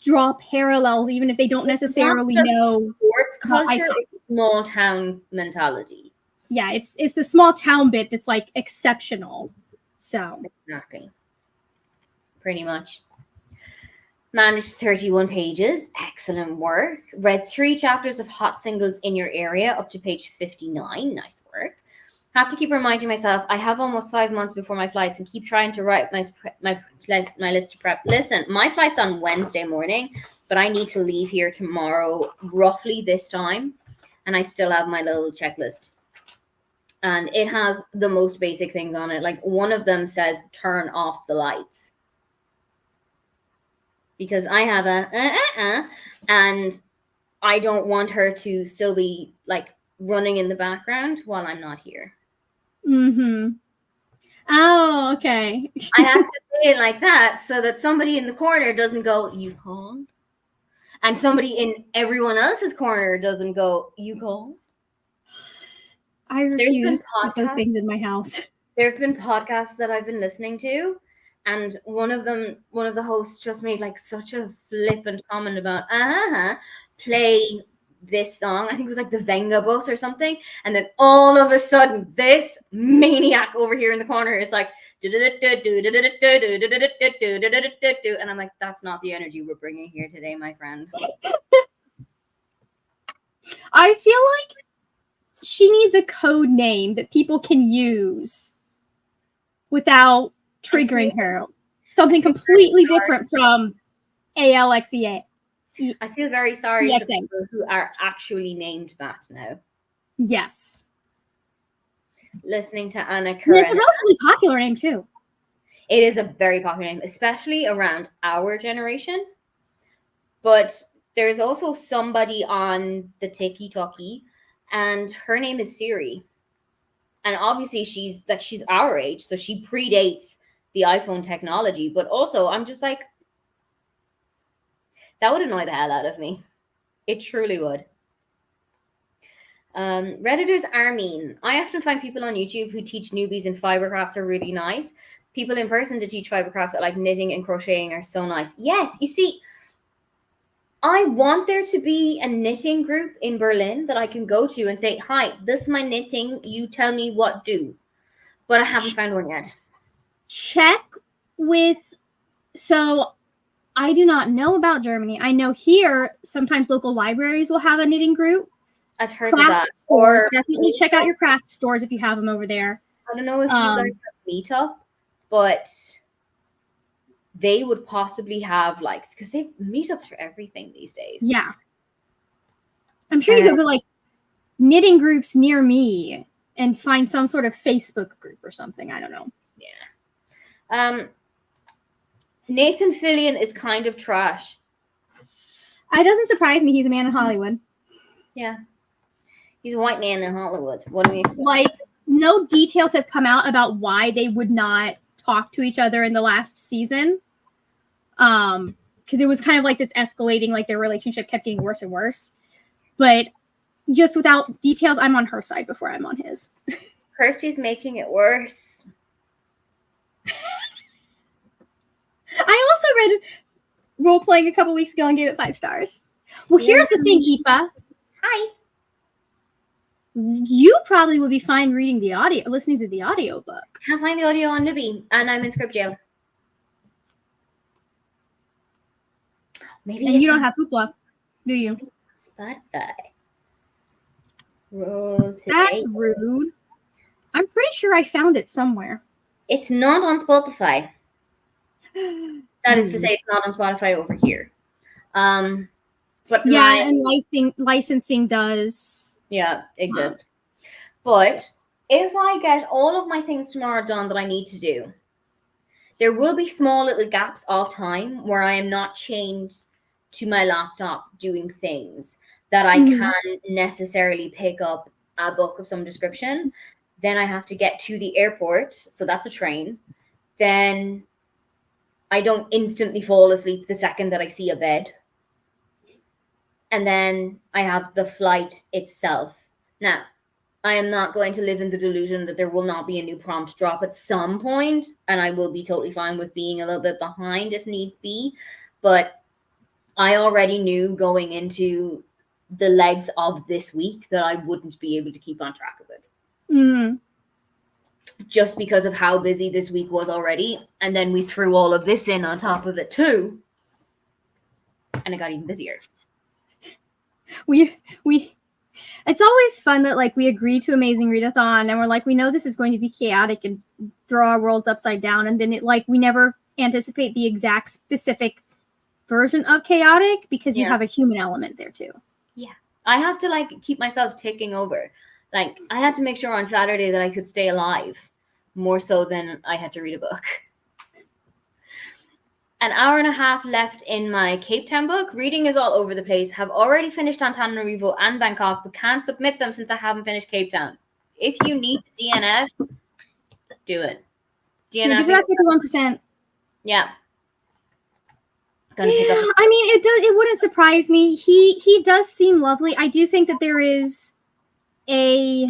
draw parallels, even if they don't necessarily know sports culture. It's small town mentality. Yeah, it's the small town bit that's like exceptional. So exactly, pretty much. Managed 31 pages. Excellent work. Read 3 chapters of Hot Singles in Your Area up to page 59. Nice work. Have to keep reminding myself I have almost 5 months before my flights and keep trying to write my list to prep. Listen, my flight's on Wednesday morning, but I need to leave here tomorrow roughly this time, and I still have my little checklist. And it has the most basic things on it. Like one of them says turn off the lights. Because I have and I don't want her to still be like running in the background while I'm not here. Mm-hmm. Oh, okay. I have to say it like that so that somebody in the corner doesn't go, you called? And somebody in everyone else's corner doesn't go, you called? I refuse to put those things in my house. There have been podcasts that I've been listening to, and one of the hosts just made like such a flippant comment about play this song. I think it was like the Venga Bus or something, and then all of a sudden this maniac over here in the corner is like and I'm like, that's not the energy we're bringing here today, my friend. I feel like she needs a code name that people can use without triggering her. Something completely different from ALXEA. I feel very sorry for people who are actually named that now. Yes. Listening to Anna Karenina. And it's a relatively popular name too. It is a very popular name, especially around our generation. But there's also somebody on the TikTok, and her name is Siri. And obviously she's our age, so she predates the iPhone technology. But also, I'm just like, that would annoy the hell out of me. It truly would. Redditors are mean. I often find people on YouTube who teach newbies in fiber crafts are really nice. People in person to teach fiber crafts that like knitting and crocheting are so nice. Yes, you see, I want there to be a knitting group in Berlin that I can go to and say, hi, this is my knitting. You tell me what do. But I haven't found one yet. Check with, so I do not know about Germany. I know here sometimes local libraries will have a knitting group. I've heard of Craft that. stores, Or definitely check out Meetup. your craft stores if you have them over there. I don't know if you guys have Meetup, but they would possibly have like, because they've meetups for everything these days. Yeah. I'm sure you could put like knitting groups near me and find some sort of Facebook group or something. I don't know. Yeah. Nathan Fillion is kind of trash. It doesn't surprise me. He's a man in Hollywood. Yeah. He's a white man in Hollywood. What do we expect? Like, no details have come out about why they would not talk to each other in the last season. Because it was kind of like this escalating, like their relationship kept getting worse and worse. But just without details, I'm on her side before I'm on his. Kirsty's making it worse. I also read role playing a couple weeks ago and gave it 5 stars. Well, here's the thing, Aoife. Hi. You probably would be fine reading the audio, listening to the audiobook. Can't find the audio on Libby, and I'm in script jail. Maybe And you don't have Hoopla, do you? Spotify. Role That's play. rude. I'm pretty sure I found it somewhere. It's not on Spotify. That is to say, it's not on Spotify over here. But yeah, and licensing does. Yeah, exist. But if I get all of my things tomorrow done that I need to do, there will be small little gaps of time where I am not chained to my laptop doing things that I can't necessarily pick up a book of some description. Then I have to get to the airport. So that's a train. Then I don't instantly fall asleep the second that I see a bed. And then I have the flight itself. Now, I am not going to live in the delusion that there will not be a new prompt drop at some point, and I will be totally fine with being a little bit behind if needs be. But I already knew going into the legs of this week that I wouldn't be able to keep on track of it. Mm-hmm. Just because of how busy this week was already. And then we threw all of this in on top of it too. And it got even busier. It's always fun that like we agree to Amazing Readathon and we're like, we know this is going to be chaotic and throw our worlds upside down. And then it like, we never anticipate the exact specific version of chaotic because you have a human element there too. Yeah. I have to like keep myself ticking over. Like I had to make sure on Saturday that I could stay alive more so than I had to read a book. An hour and a half left in my Cape Town book. Reading is all over the place. Have already finished Antananarivo and Bangkok, but can't submit them since I haven't finished Cape Town. If you need DNF, do it. DNF. That's like 1%. Yeah. I mean, it wouldn't surprise me. He does seem lovely. I do think that there is a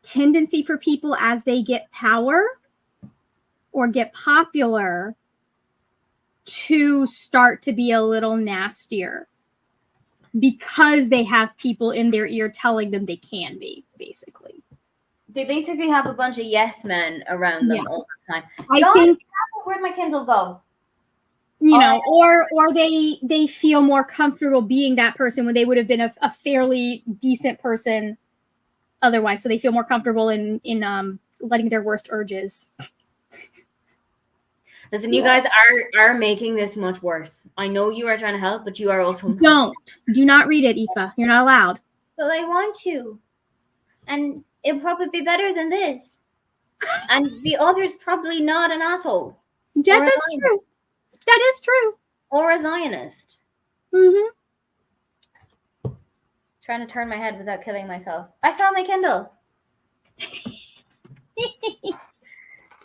tendency for people as they get power or get popular to start to be a little nastier because they have people in their ear telling them they can be, basically. They basically have a bunch of yes men around them all the time. I think, where'd my Kindle go? You know, or they feel more comfortable being that person when they would have been a fairly decent person otherwise. So they feel more comfortable in letting their worst urges. Listen, you guys are making this much worse. I know you are trying to help, but you are also do not read it, Aoife. You're not allowed. But I want to, and it'll probably be better than this. And the author's probably not an asshole. Yeah, that's true. That is true. Or a Zionist. Mm-hmm. Trying to turn my head without killing myself. I found my Kindle.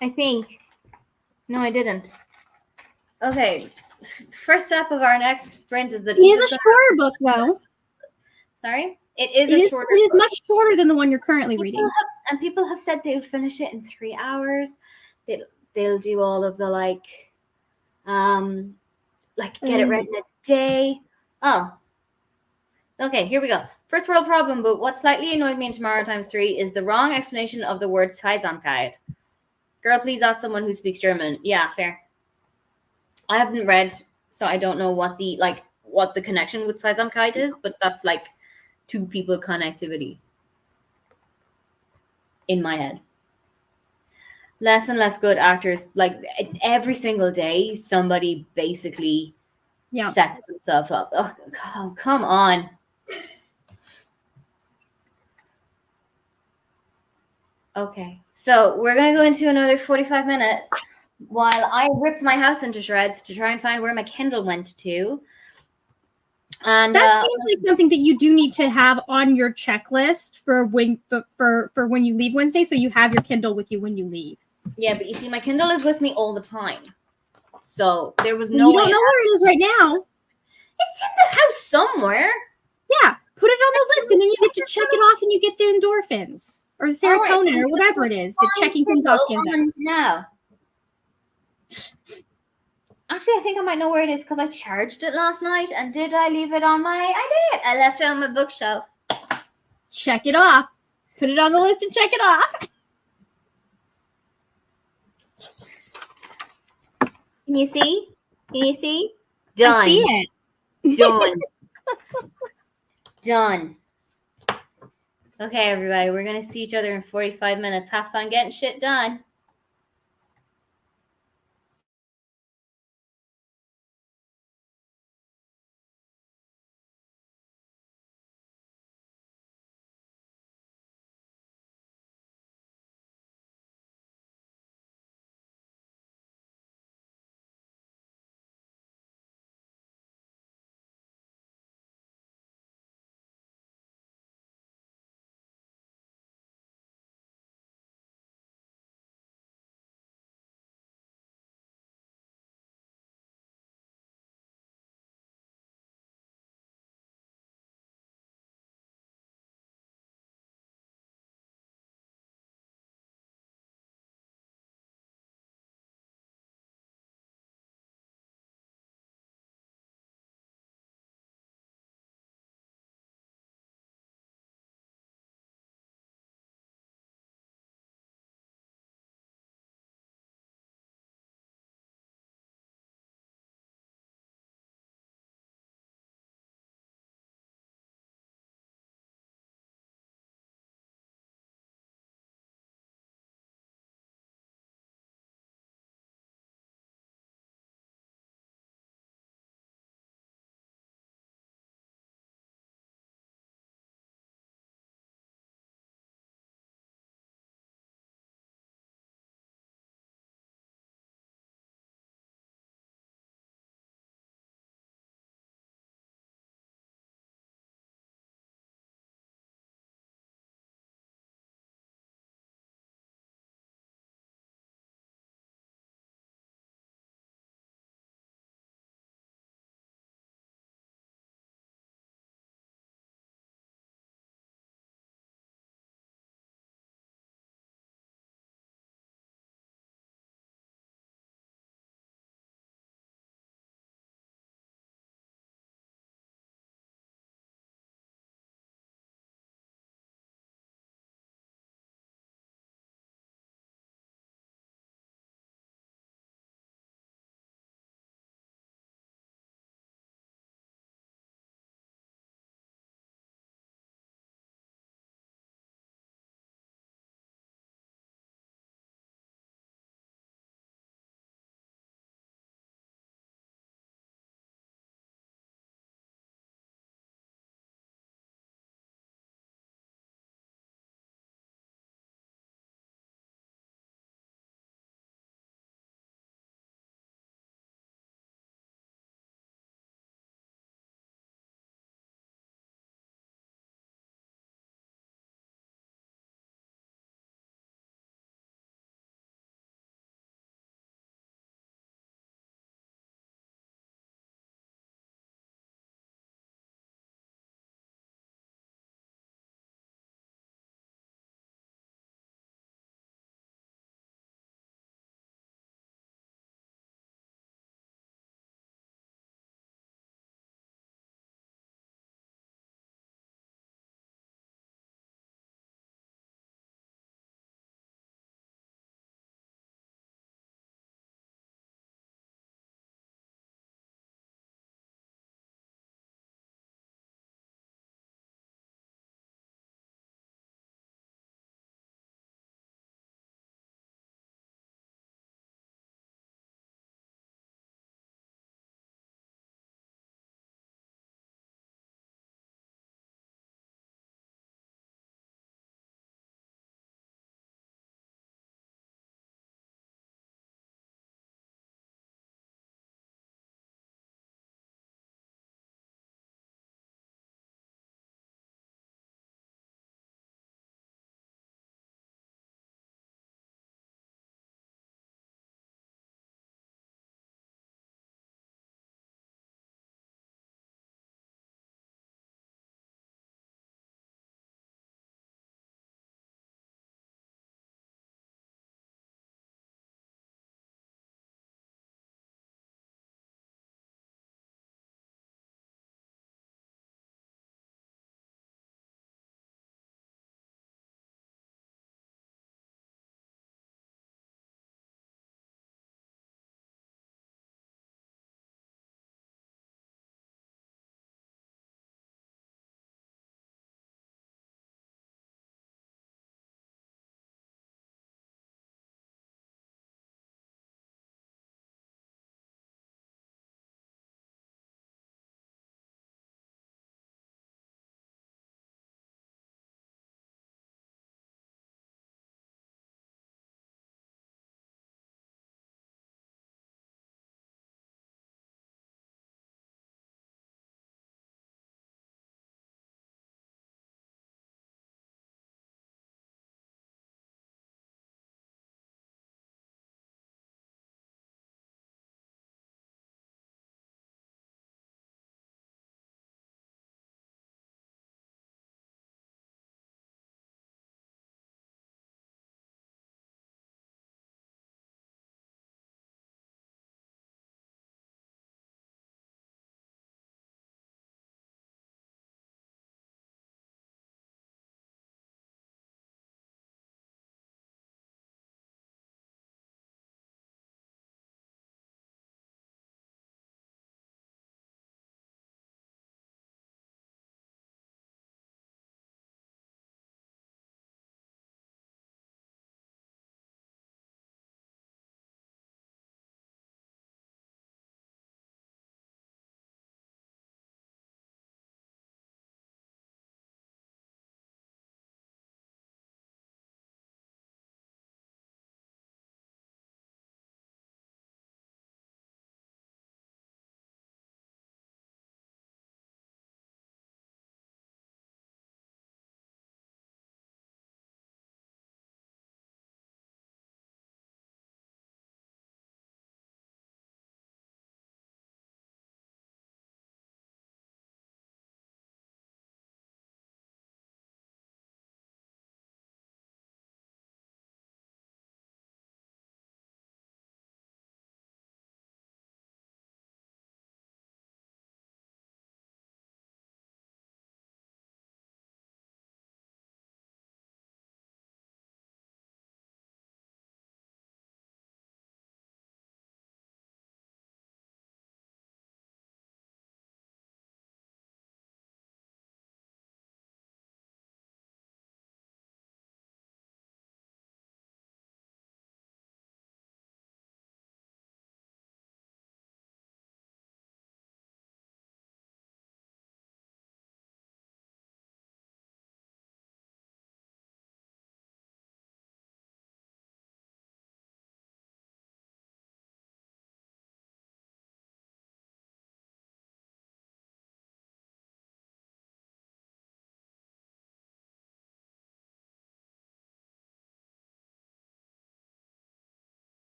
I think. No, I didn't. Okay. First step of our next sprint is that it is a shorter book, though. Sorry? It is a shorter book. It is much shorter than the one you're currently reading. People have said they would finish it in 3 hours. They'll do all of the get it read in a day. Oh. Okay, here we go. First world problem, but what slightly annoyed me in Tomorrow Times 3 is the wrong explanation of the word Zweisamkeit. Girl, please ask someone who speaks German. Yeah, fair. I haven't read, so I don't know what the connection with Saizam Kite is, but that's like two people connectivity in my head. Less and less good actors. Like every single day, somebody basically sets themselves up. Oh, come on. Okay, so we're gonna go into another 45 minutes while I rip my house into shreds to try and find where my Kindle went to. And that seems like something that you do need to have on your checklist for when you leave Wednesday, so you have your Kindle with you when you leave. Yeah, but you see, my Kindle is with me all the time, so there was no. You don't know where it is right now. It's in the house somewhere. Yeah, put it on the list, and then you get to check it off, and you get the endorphins or the serotonin or whatever it is that checking things off gives us. No. Actually, I think I might know where it is because I charged it last night. And did I leave it on my? I did. I left it on my bookshelf. Check it off. Put it on the list and check it off. Can you see? Can you see? Done. I see it. Done. Done. Okay, everybody. We're going to see each other in 45 minutes. Have fun getting shit done.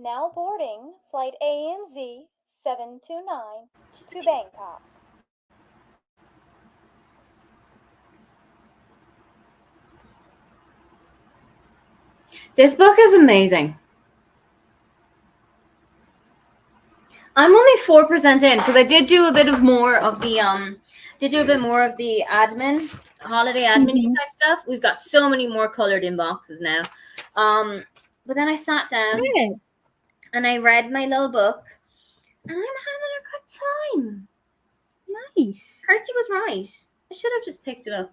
Now boarding flight AMZ 729 to Bangkok. This book is amazing. I'm only 4% in because I did do a bit more of the admin, holiday admin type stuff. We've got so many more colored in boxes now. But then I sat down and I read my little book, and I'm having a good time. Nice. Kirsty was right. I should have just picked it up.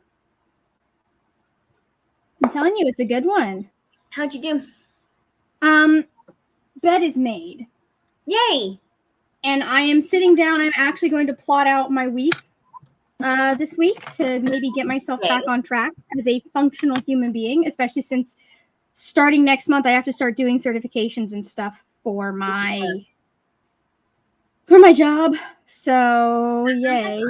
I'm telling you, it's a good one. How'd you do? Bed is made. Yay! And I am sitting down. I'm actually going to plot out my week this week to maybe get myself back on track as a functional human being, especially since starting next month, I have to start doing certifications and stuff for my job. So, yay.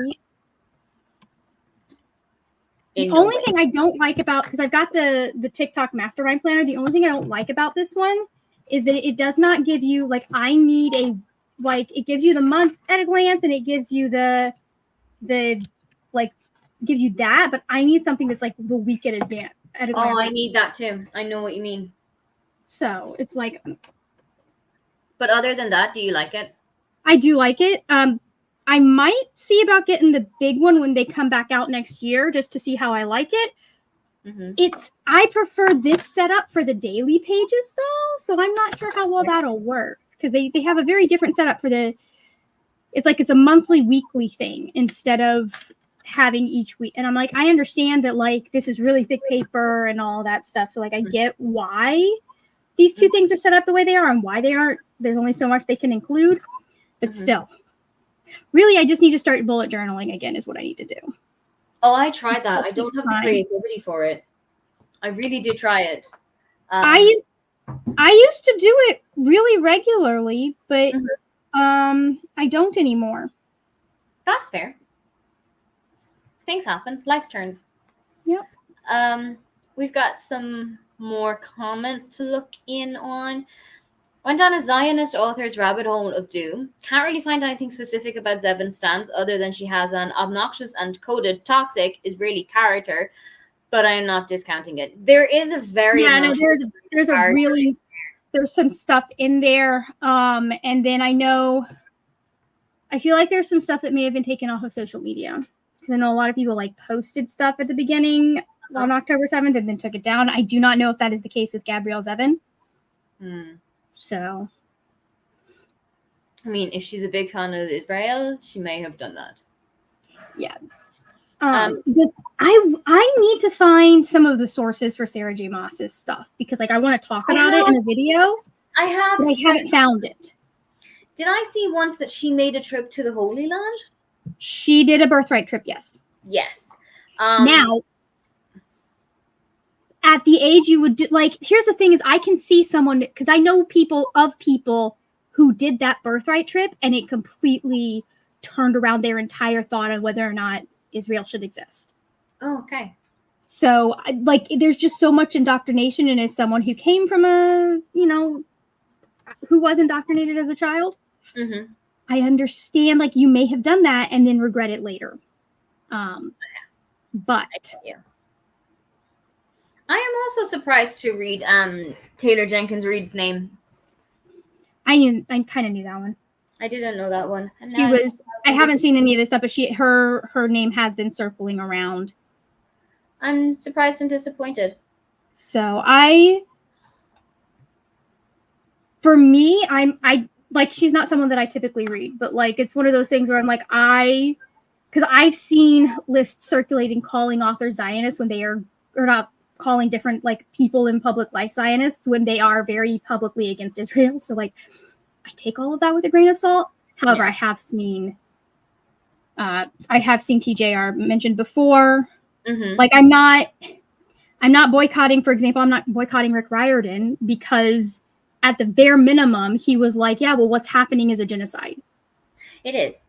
The only thing I don't like about, because I've got the TikTok mastermind planner, the only thing I don't like about this one is that it does not give you, like, I need a, like, it gives you the month at a glance and it gives you the like, gives you that, but I need something that's like the week at advance. Oh, I need that too. I know what you mean. So it's like. But other than that, do you like it? I do like it. I might see about getting the big one when they come back out next year, just to see how I like it. Mm-hmm. I prefer this setup for the daily pages though, so I'm not sure how well that'll work because they have a very different setup for the. It's like it's a monthly, weekly thing instead of having each week. And I'm like, I understand that like this is really thick paper and all that stuff. So like I get why these two things are set up the way they are and why they aren't. There's only so much they can include, but still. Really, I just need to start bullet journaling again is what I need to do. Oh, I tried that. I don't have the creativity for it. I really did try it. I used to do it really regularly, but I don't anymore. That's fair. Things happen. Life turns. Yep. We've got some more comments to look in on. Went on a Zionist author's rabbit hole of doom. Can't really find anything specific about Zevon's stance other than she has an obnoxious and coded toxic Israeli character, but I'm not discounting it. There is a very there's some stuff in there, and then I feel like there's some stuff that may have been taken off of social media because I know a lot of people like posted stuff at the beginning on October 7th and then took it down. I do not know if that is the case with Gabrielle Zevon. So, I mean, if she's a big fan of Israel, she may have done that. Yeah. I need to find some of the sources for Sarah J. Maas's stuff because, like, I want to talk about it in a video. I haven't found it. Did I see once that she made a trip to the Holy Land? She did a birthright trip, yes. Yes. Now, at the age you would do, like, here's the thing is I can see someone, because I know people who did that birthright trip and it completely turned around their entire thought on whether or not Israel should exist. Oh, okay. So, like, there's just so much indoctrination, and as someone who came from who was indoctrinated as a child, I understand, like, you may have done that and then regret it later. But I am also surprised to read Taylor Jenkins Reid's name. I kind of knew that one. I didn't know that one. And I haven't seen any of this stuff, but her name has been circling around. I'm surprised and disappointed. So for me, I like, she's not someone that I typically read, but like, it's one of those things where I'm like, because I've seen lists circulating calling authors Zionists when they are not calling different like people in public life Zionists when they are very publicly against Israel. So like, I take all of that with a grain of salt. However, I have seen TJR mentioned before. Like, I'm not boycotting, for example, I'm not boycotting Rick Riordan because at the bare minimum, he was like, yeah, well, what's happening is a genocide. It is.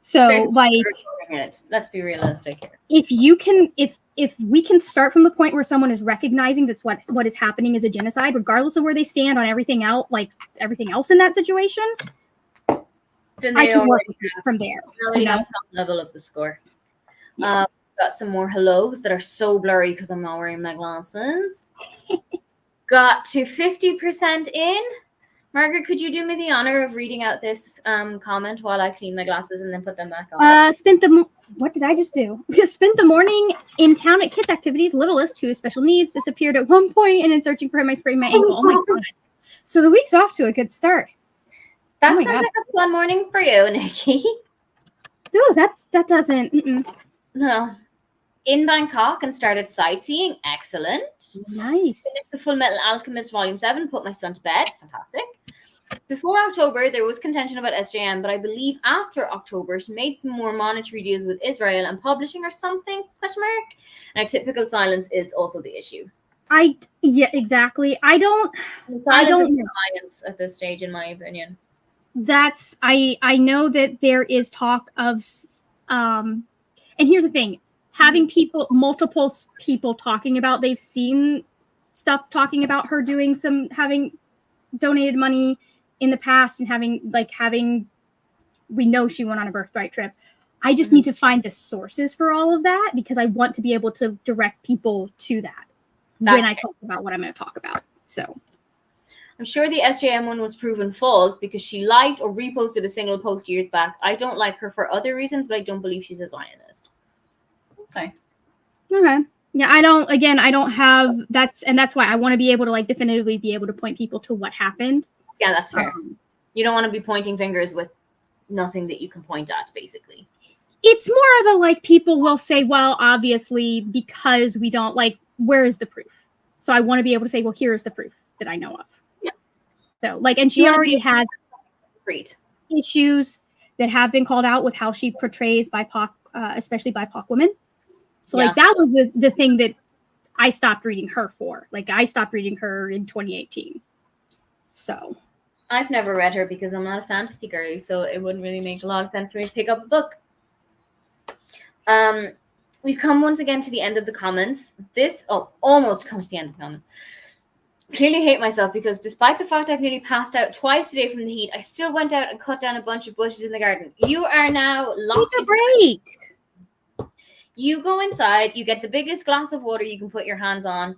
So, like, it. Let's be realistic here. If you can, if we can start from the point where someone is recognizing that's what is happening is a genocide, regardless of where they stand on everything else, like everything else in that situation, Then I they can work already with it from there. already have some level of the score. Got some more hellos that are so blurry because I'm not wearing my glasses. Got to 50% in. Margaret, could you do me the honor of reading out this comment while I clean my glasses and then put them back on? What did I just do? Spent the morning in town at kids' activities. Littlest, who has special needs, disappeared at one point and in searching for him, I sprained my ankle. Oh my god! So the week's off to a good start. That sounds like a fun morning for you, Nikki. No, that doesn't. No. In Bangkok and started sightseeing. Excellent. Nice. Finished the Full Metal Alchemist Volume 7, put my son to bed. Fantastic. Before October, there was contention about SJM, but I believe after October, she made some more monetary deals with Israel and publishing or something, question mark? And a typical silence is also the issue. Yeah, exactly. I don't science at this stage, in my opinion. I know that there is talk of, and here's the thing, having multiple people talking about, they've seen stuff talking about her having donated money in the past and having, we know she went on a birthright trip. I just need to find the sources for all of that because I want to be able to direct people to that when I talk about what I'm going to talk about. So I'm sure the SJM one was proven false because she liked or reposted a single post years back. I don't like her for other reasons, but I don't believe she's a Zionist. Okay. Yeah, I don't have that's why I want to be able to definitively be able to point people to what happened. Yeah, that's fair. You don't want to be pointing fingers with nothing that you can point at, basically. It's more of a people will say, well, obviously, because we don't where is the proof? So I want to be able to say, well, here is the proof that I know of. Yeah. So and she already has great issues that have been called out with how she portrays BIPOC, especially BIPOC women. So that was the thing that I stopped reading her for. I stopped reading her in 2018. So I've never read her because I'm not a fantasy girly, so it wouldn't really make a lot of sense for me to pick up a book. We've come once again to the end of the comments. Almost come to the end of the comments. Clearly hate myself because despite the fact I've nearly passed out twice today from the heat, I still went out and cut down a bunch of bushes in the garden. You are now locked into break. You go inside, you get the biggest glass of water you can put your hands on,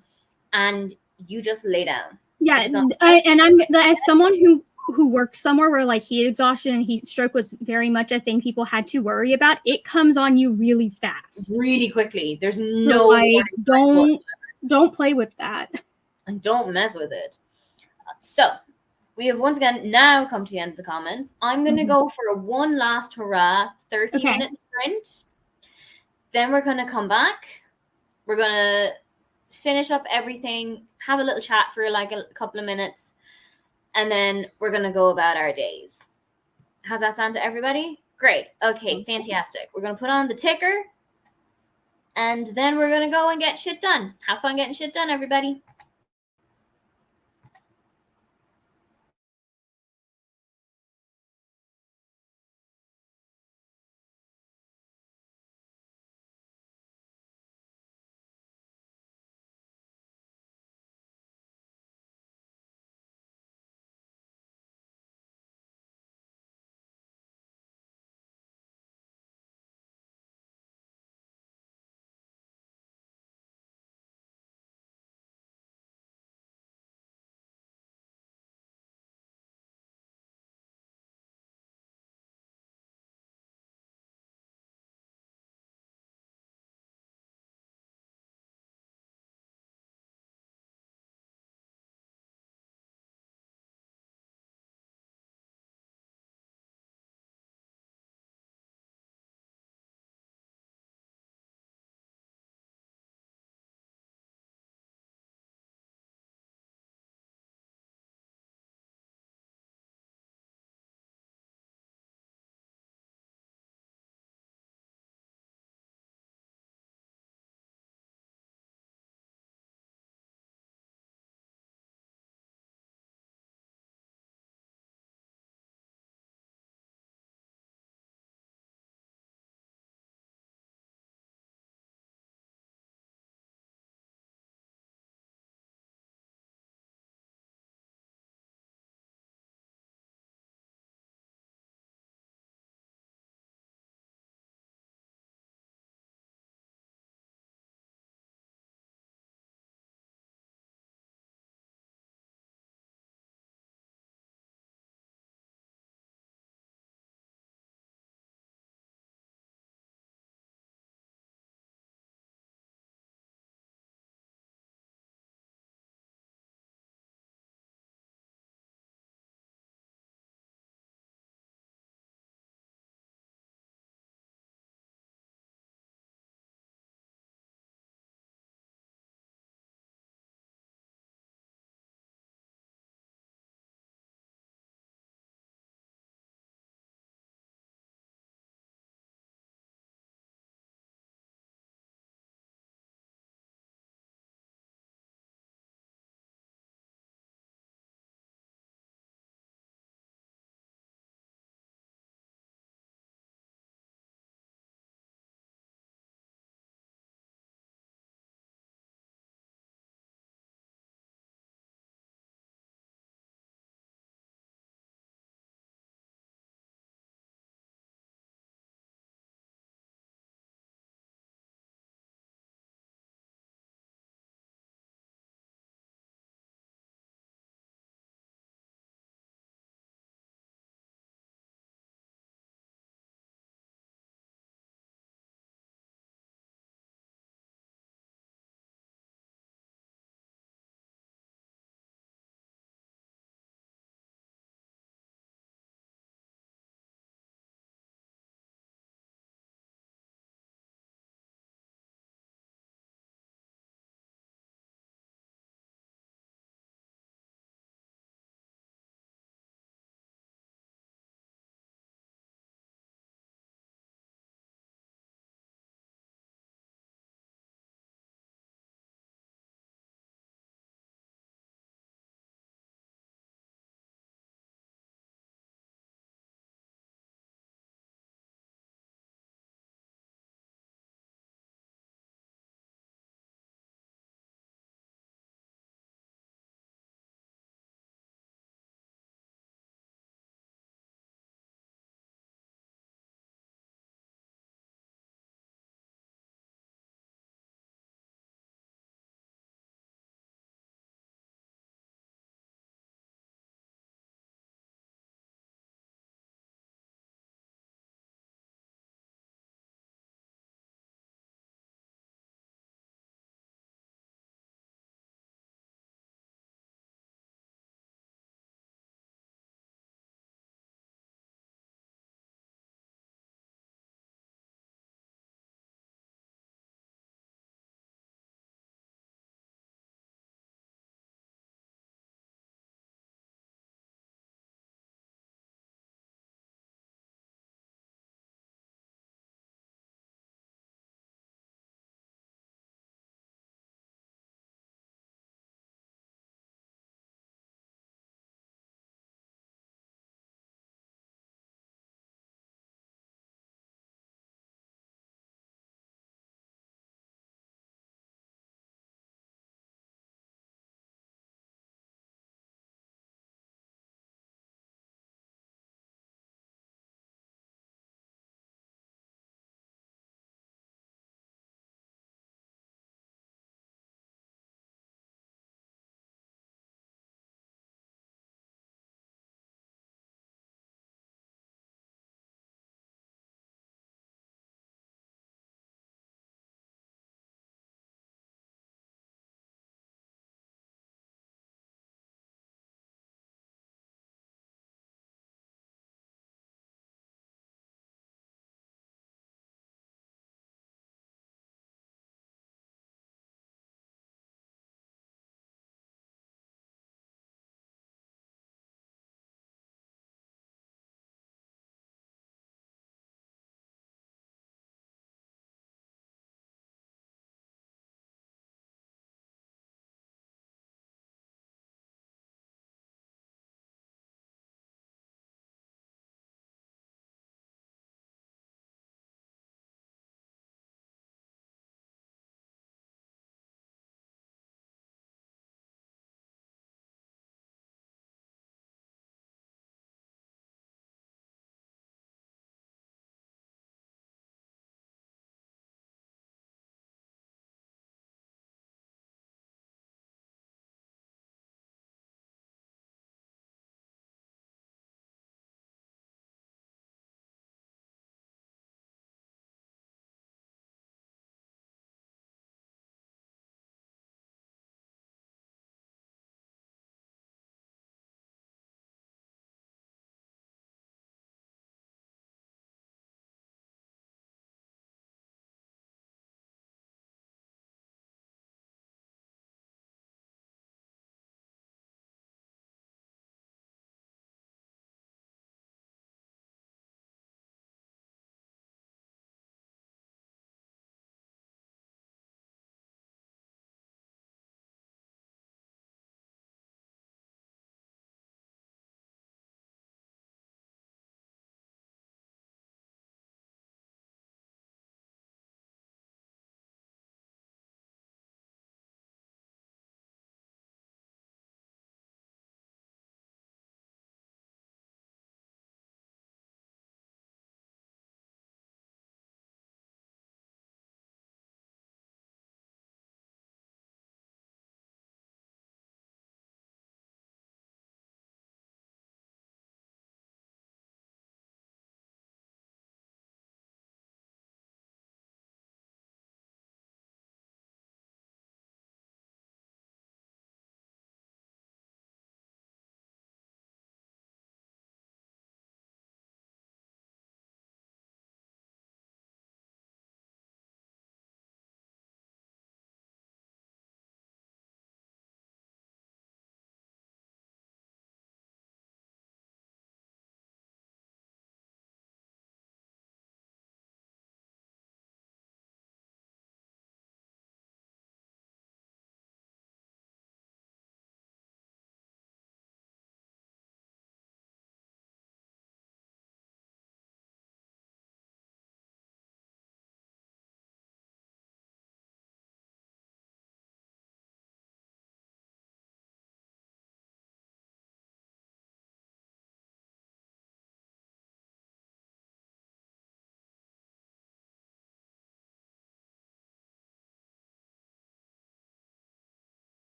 and you just lay down. Yeah, and I'm as someone who worked somewhere where heat exhaustion and heat stroke was very much a thing people had to worry about. It comes on you really fast, really quickly. There's don't play with that and don't mess with it. So we have once again now come to the end of the comments. I'm going to go for one last hurrah 30-minute sprint. Then we're going to come back. We're going to finish up everything, have a little chat for a couple of minutes, and then we're going to go about our days. How's that sound to everybody? Great. Okay, fantastic. We're going to put on the ticker, and then we're going to go and get shit done. Have fun getting shit done, everybody.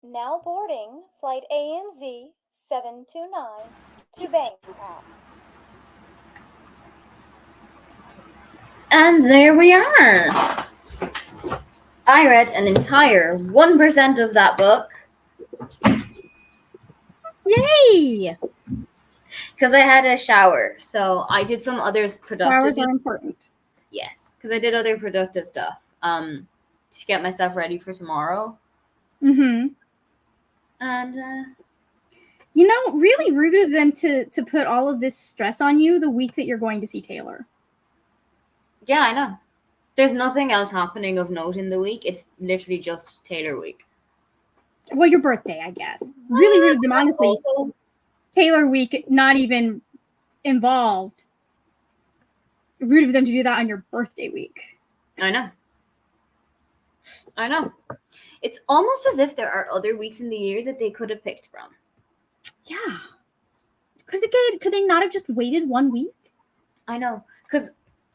Now boarding flight AMZ 729 to Bangkok. And there we are. I read an entire 1% of that book. Yay! Because I had a shower. So I did some other productive. Flowers are important. Yes, because I did other productive stuff to get myself ready for tomorrow. Mm-hmm. And you know, really rude of them to put all of this stress on you the week that you're going to see Taylor. yeah, I know. There's nothing else happening of note in the week. It's literally just Taylor week. Well, your birthday, I guess. Really rude of them, honestly. Also, Taylor week, not even involved. Rude of them to do that on your birthday week. I know. It's almost as if there are other weeks in the year that they could have picked from. Yeah. Could they not have just waited 1 week? I know. Because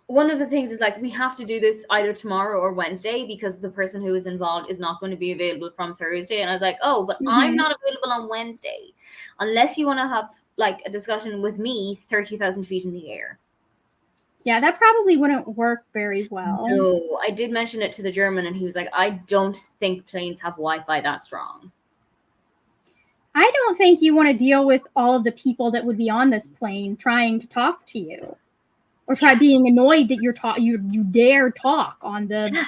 one of the things is like we have to do this either tomorrow or Wednesday because the person who is involved is not going to be available from Thursday. And I was like, oh, but I'm not available on Wednesday unless you want to have like a discussion with me 30,000 feet in the air. Yeah, that probably wouldn't work very well. No, I did mention it to the German and he was like, I don't think planes have Wi-Fi that strong. I don't think you want to deal with all of the people that would be on this plane trying to talk to you. Or try being annoyed that you dare talk on the.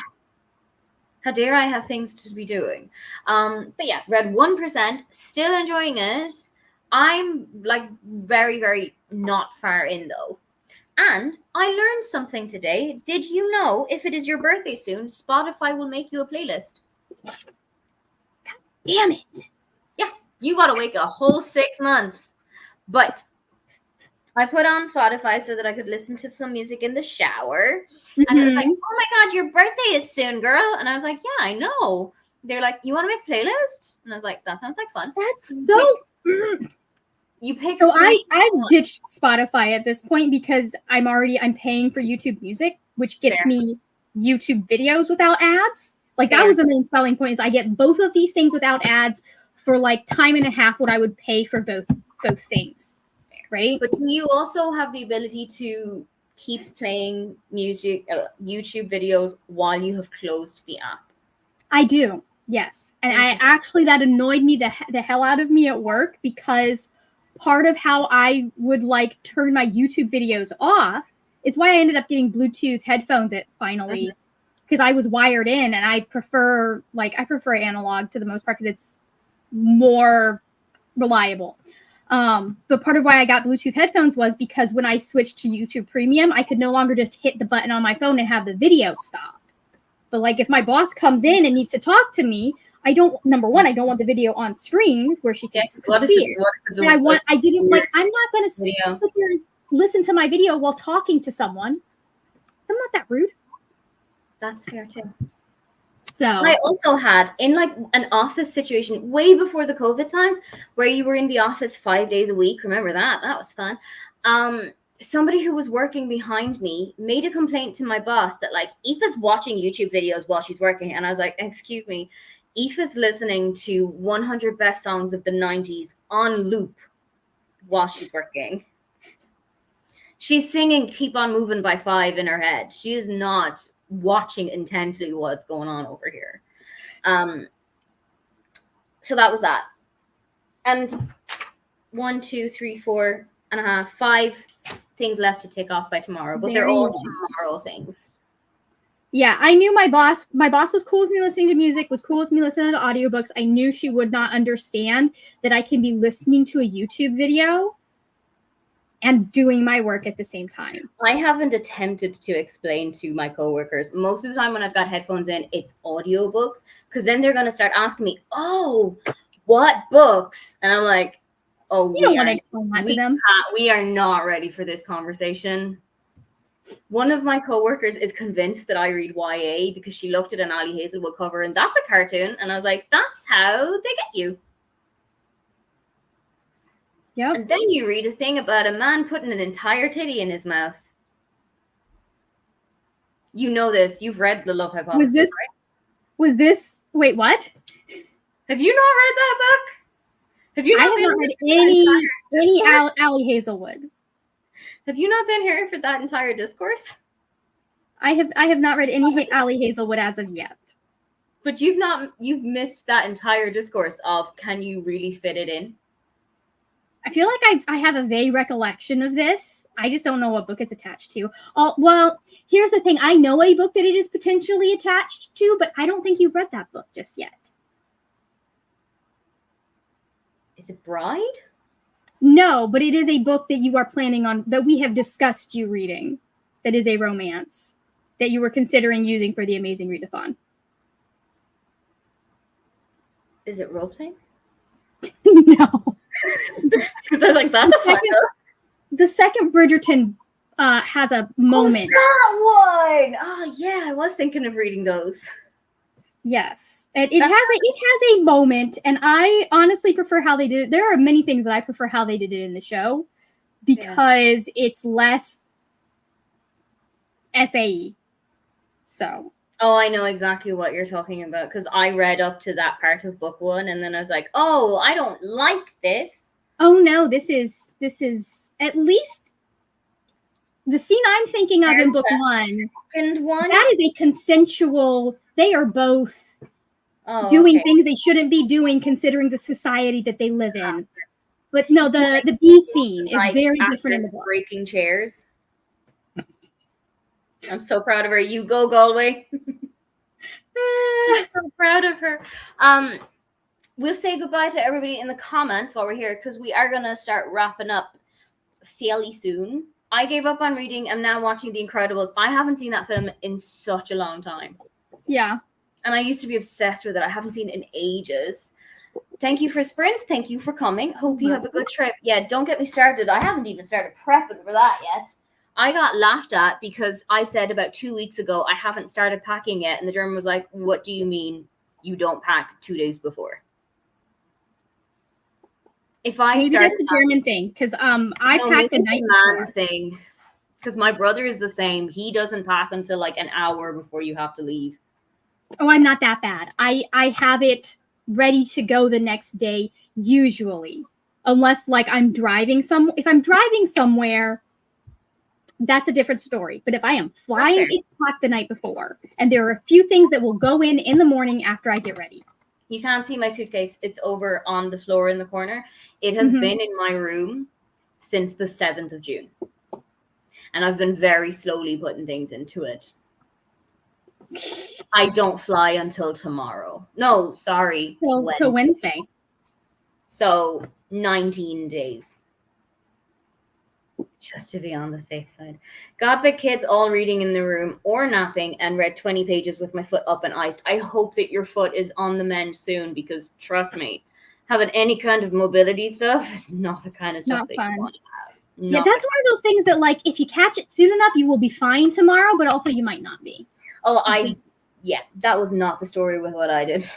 How dare I have things to be doing? But yeah, read 1%, still enjoying it. I'm like very, very not far in though. And I learned something today. Did you know if it is your birthday soon, Spotify will make you a playlist? Damn it. Yeah, you gotta wait a whole 6 months. But I put on Spotify so that I could listen to some music in the shower. And it was like, oh my God, your birthday is soon, girl. And I was like, yeah, I know. They're like, you want to make a playlist? And I was like, that sounds like fun. That's so... You pick. So I've ditched Spotify at this point because I'm paying for YouTube Music, which gets me YouTube videos without ads. Like that was the main selling point is I get both of these things without ads for like time and a half what I would pay for both things. Right. But do you also have the ability to keep playing music, YouTube videos while you have closed the app? I do. Yes. And that annoyed me the hell out of me at work because part of how I would like turn my YouTube videos off, it's why I ended up getting Bluetooth headphones finally because I was wired in and I prefer analog to the most part because it's more reliable. But part of why I got Bluetooth headphones was because when I switched to YouTube Premium, I could no longer just hit the button on my phone and have the video stop. But like if my boss comes in and needs to talk to me, I don't want the video on screen where she can see it. I'm not going to sit here and listen to my video while talking to someone. I'm not that rude. That's fair too. So I also had in like an office situation way before the COVID times where you were in the office 5 days a week. Remember that? That was fun. Somebody who was working behind me made a complaint to my boss that like Aoife's watching YouTube videos while she's working. And I was like, excuse me, Aoife's listening to 100 best songs of the 90s on loop while she's working. She's singing Keep On Moving by Five in her head. She is not watching intently what's going on over here. So that was that. And 1, 2, 3, 4 and a half, 5 things left to take off by tomorrow, but they're all tomorrow things. Yeah, I knew my boss was cool with me listening to music, was cool with me listening to audiobooks. I knew she would not understand that I can be listening to a YouTube video and doing my work at the same time. I haven't attempted to explain to my coworkers. Most of the time when I've got headphones in, it's audiobooks, because then they're going to start asking me, oh, what books? And I'm like, oh, you don't want to explain that to them. We are not ready for this conversation. One of my coworkers is convinced that I read YA because she looked at an Ali Hazelwood cover and that's a cartoon. And I was like, that's how they get you. Yep. And then you read a thing about a man putting an entire titty in his mouth. You know this. You've read The Love Hypothesis, right? Was this? Wait, what? Have you not read that book? Have you I not have been not read here for that any entire discourse? Allie Hazelwood. Have you not been here for that entire discourse? I have not read any Allie Hazelwood as of yet. But you've missed that entire discourse of can you really fit it in? I feel like I have a vague recollection of this. I just don't know what book it's attached to. Well, here's the thing. I know a book that it is potentially attached to, but I don't think you've read that book just yet. Is it Bride? No, but it is a book that you are planning on, that we have discussed you reading, that is a romance that you were considering using for the Amazing Readathon. Is it role-playing? No. Because I was like, that's a fun book. The second Bridgerton has a moment. Oh, that one! Oh, yeah, I was thinking of reading those. Yes, it has a moment, and I honestly prefer how they did it. There are many things that I prefer how they did it in the show because it's less SAE. So. Oh, I know exactly what you're talking about because I read up to that part of book one, and then I was like, oh, I don't like this. Oh no, this is at least the scene I'm thinking of in book one. Second one? That is a consensual. They are both doing things they shouldn't be doing, considering the society that they live in. But no, the B scene is like very different in the book. Breaking chairs. I'm so proud of her. You go, Galway. I'm so proud of her. We'll say goodbye to everybody in the comments while we're here because we are gonna start wrapping up fairly soon. I gave up on reading. I'm now watching The Incredibles. I haven't seen that film in such a long time. Yeah. And I used to be obsessed with it. I haven't seen it in ages. Thank you for sprints. Thank you for coming. Hope you have a good trip. Yeah, don't get me started. I haven't even started prepping for that yet. I got laughed at because I said about 2 weeks ago, I haven't started packing yet. And the German was like, what do you mean you don't pack 2 days before? If I Maybe start that's a German thing because I pack the night before. Thing. Because my brother is the same. He doesn't pack until like an hour before you have to leave. Oh, I'm not that bad. I have it ready to go the next day usually, unless like if I'm driving somewhere, that's a different story. But if I am flying, it's packed the night before, and there are a few things that will go in the morning after I get ready. You can't see my suitcase. It's over on the floor in the corner. It has been in my room since the 7th of June. And I've been very slowly putting things into it. I don't fly until tomorrow. No, sorry. Till Wednesday. So 19 days. Just to be on the safe side. Got the kids all reading in the room or napping and read 20 pages with my foot up and iced. I hope that your foot is on the mend soon because trust me, having any kind of mobility stuff is not the kind of stuff that you want to have. Yeah, that's one of those things that like if you catch it soon enough, you will be fine tomorrow, but also you might not be. Oh, that was not the story with what I did.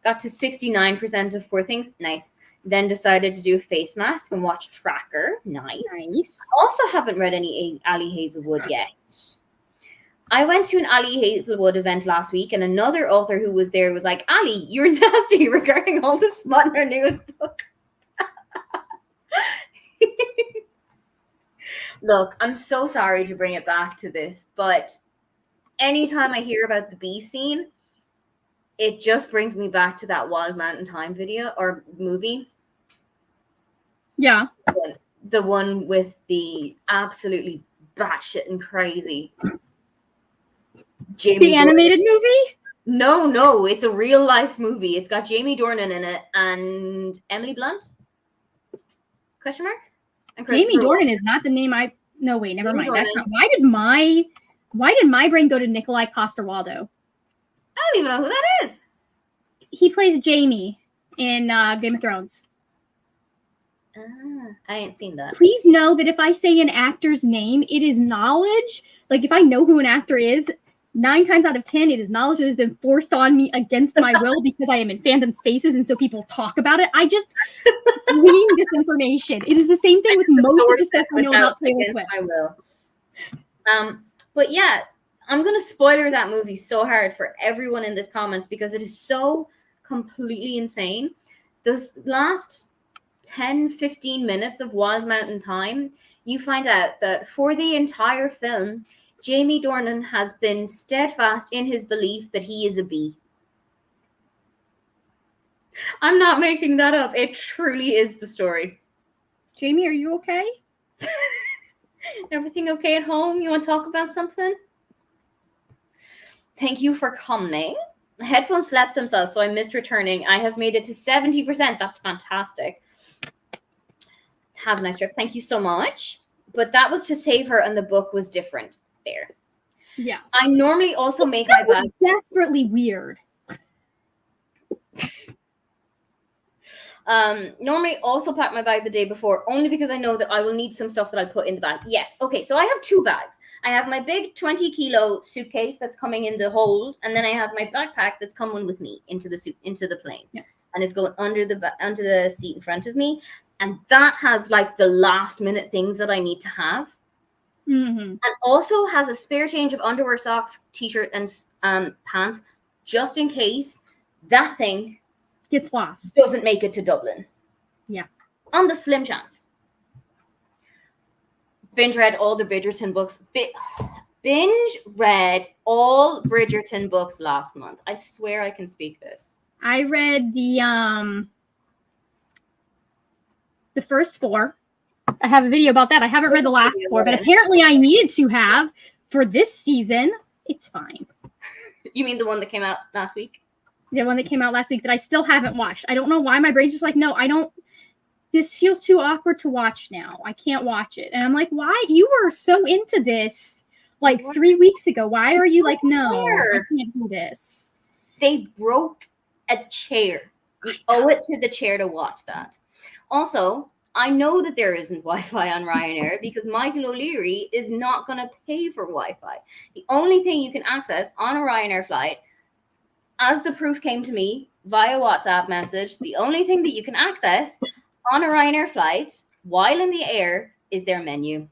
Got to 69% of Poor Things. Nice. Then decided to do a face mask and watch Tracker. Nice. Also haven't read any Ali Hazelwood yet. I went to an Ali Hazelwood event last week, and another author who was there was like, Ali, you're nasty regarding all the smut in her newest book. Look, I'm so sorry to bring it back to this, but anytime I hear about the B scene, it just brings me back to that Wild Mountain Thyme video or movie. Yeah. The one with the absolutely batshit and crazy Jamie Dornan. Animated movie? No, it's a real life movie. It's got Jamie Dornan in it and Emily Blunt? Question mark? Jamie Dornan is not the name no wait, never mind. That's not why did my brain go to Nikolai Coster-Waldau? I don't even know who that is. He plays Jamie in Game of Thrones. I ain't seen that. Please know that if I say an actor's name, it is knowledge. Like if I know who an actor is, 9 times out of 10, it is knowledge that has been forced on me against my will because I am in fandom spaces and so people talk about it. I just glean this information. It is the same thing with most of the stuff we know about Taylor Swift. But yeah, I'm going to spoiler that movie so hard for everyone in this comments because it is so completely insane. The last 10-15 minutes of Wild Mountain Thyme, you find out that for the entire film, Jamie Dornan has been steadfast in his belief that he is a bee. I'm not making that up. It truly is the story. Jamie, are you okay? Everything okay at home? You want to talk about something? Thank you for coming. My headphones slept themselves, so I missed returning. I have made it to 70%. That's fantastic. Have a nice trip. Thank you so much. But that was to save her, and the book was different there. Yeah. I normally also make my bag. Desperately weird. Normally also pack my bag the day before, only because I know that I will need some stuff that I put in the bag. Yes. Okay. So I have 2 bags. I have my big 20-kilo suitcase that's coming in the hold, and then I have my backpack that's coming with me into the plane. Yeah. And it's going under the seat in front of me, and that has like the last minute things that I need to have. Mm-hmm. And also has a spare change of underwear, socks, t-shirt, and pants, just in case that thing Gets lost. doesn't make it to Dublin. Yeah. On the slim chance. Binge read all the Bridgerton books. Binge read all Bridgerton books last month. I swear I can speak this. I read the first 4. I have a video about that. I haven't read the last 4, but apparently I needed to have for this season. It's fine. You mean the one that came out last week? The one that came out last week that I still haven't watched. I don't know why my brain's just like, no, I don't. This feels too awkward to watch now. I can't watch it. And I'm like, why? You were so into this like 3 weeks ago. Why are you like, no, I can't do this? They broke a chair. We owe it to the chair to watch that. Also, I know that there isn't Wi-Fi on Ryanair because Michael O'Leary is not going to pay for Wi-Fi. The only thing you can access on a Ryanair flight, as the proof came to me via WhatsApp message, the only thing that you can access on a Ryanair flight while in the air is their menu.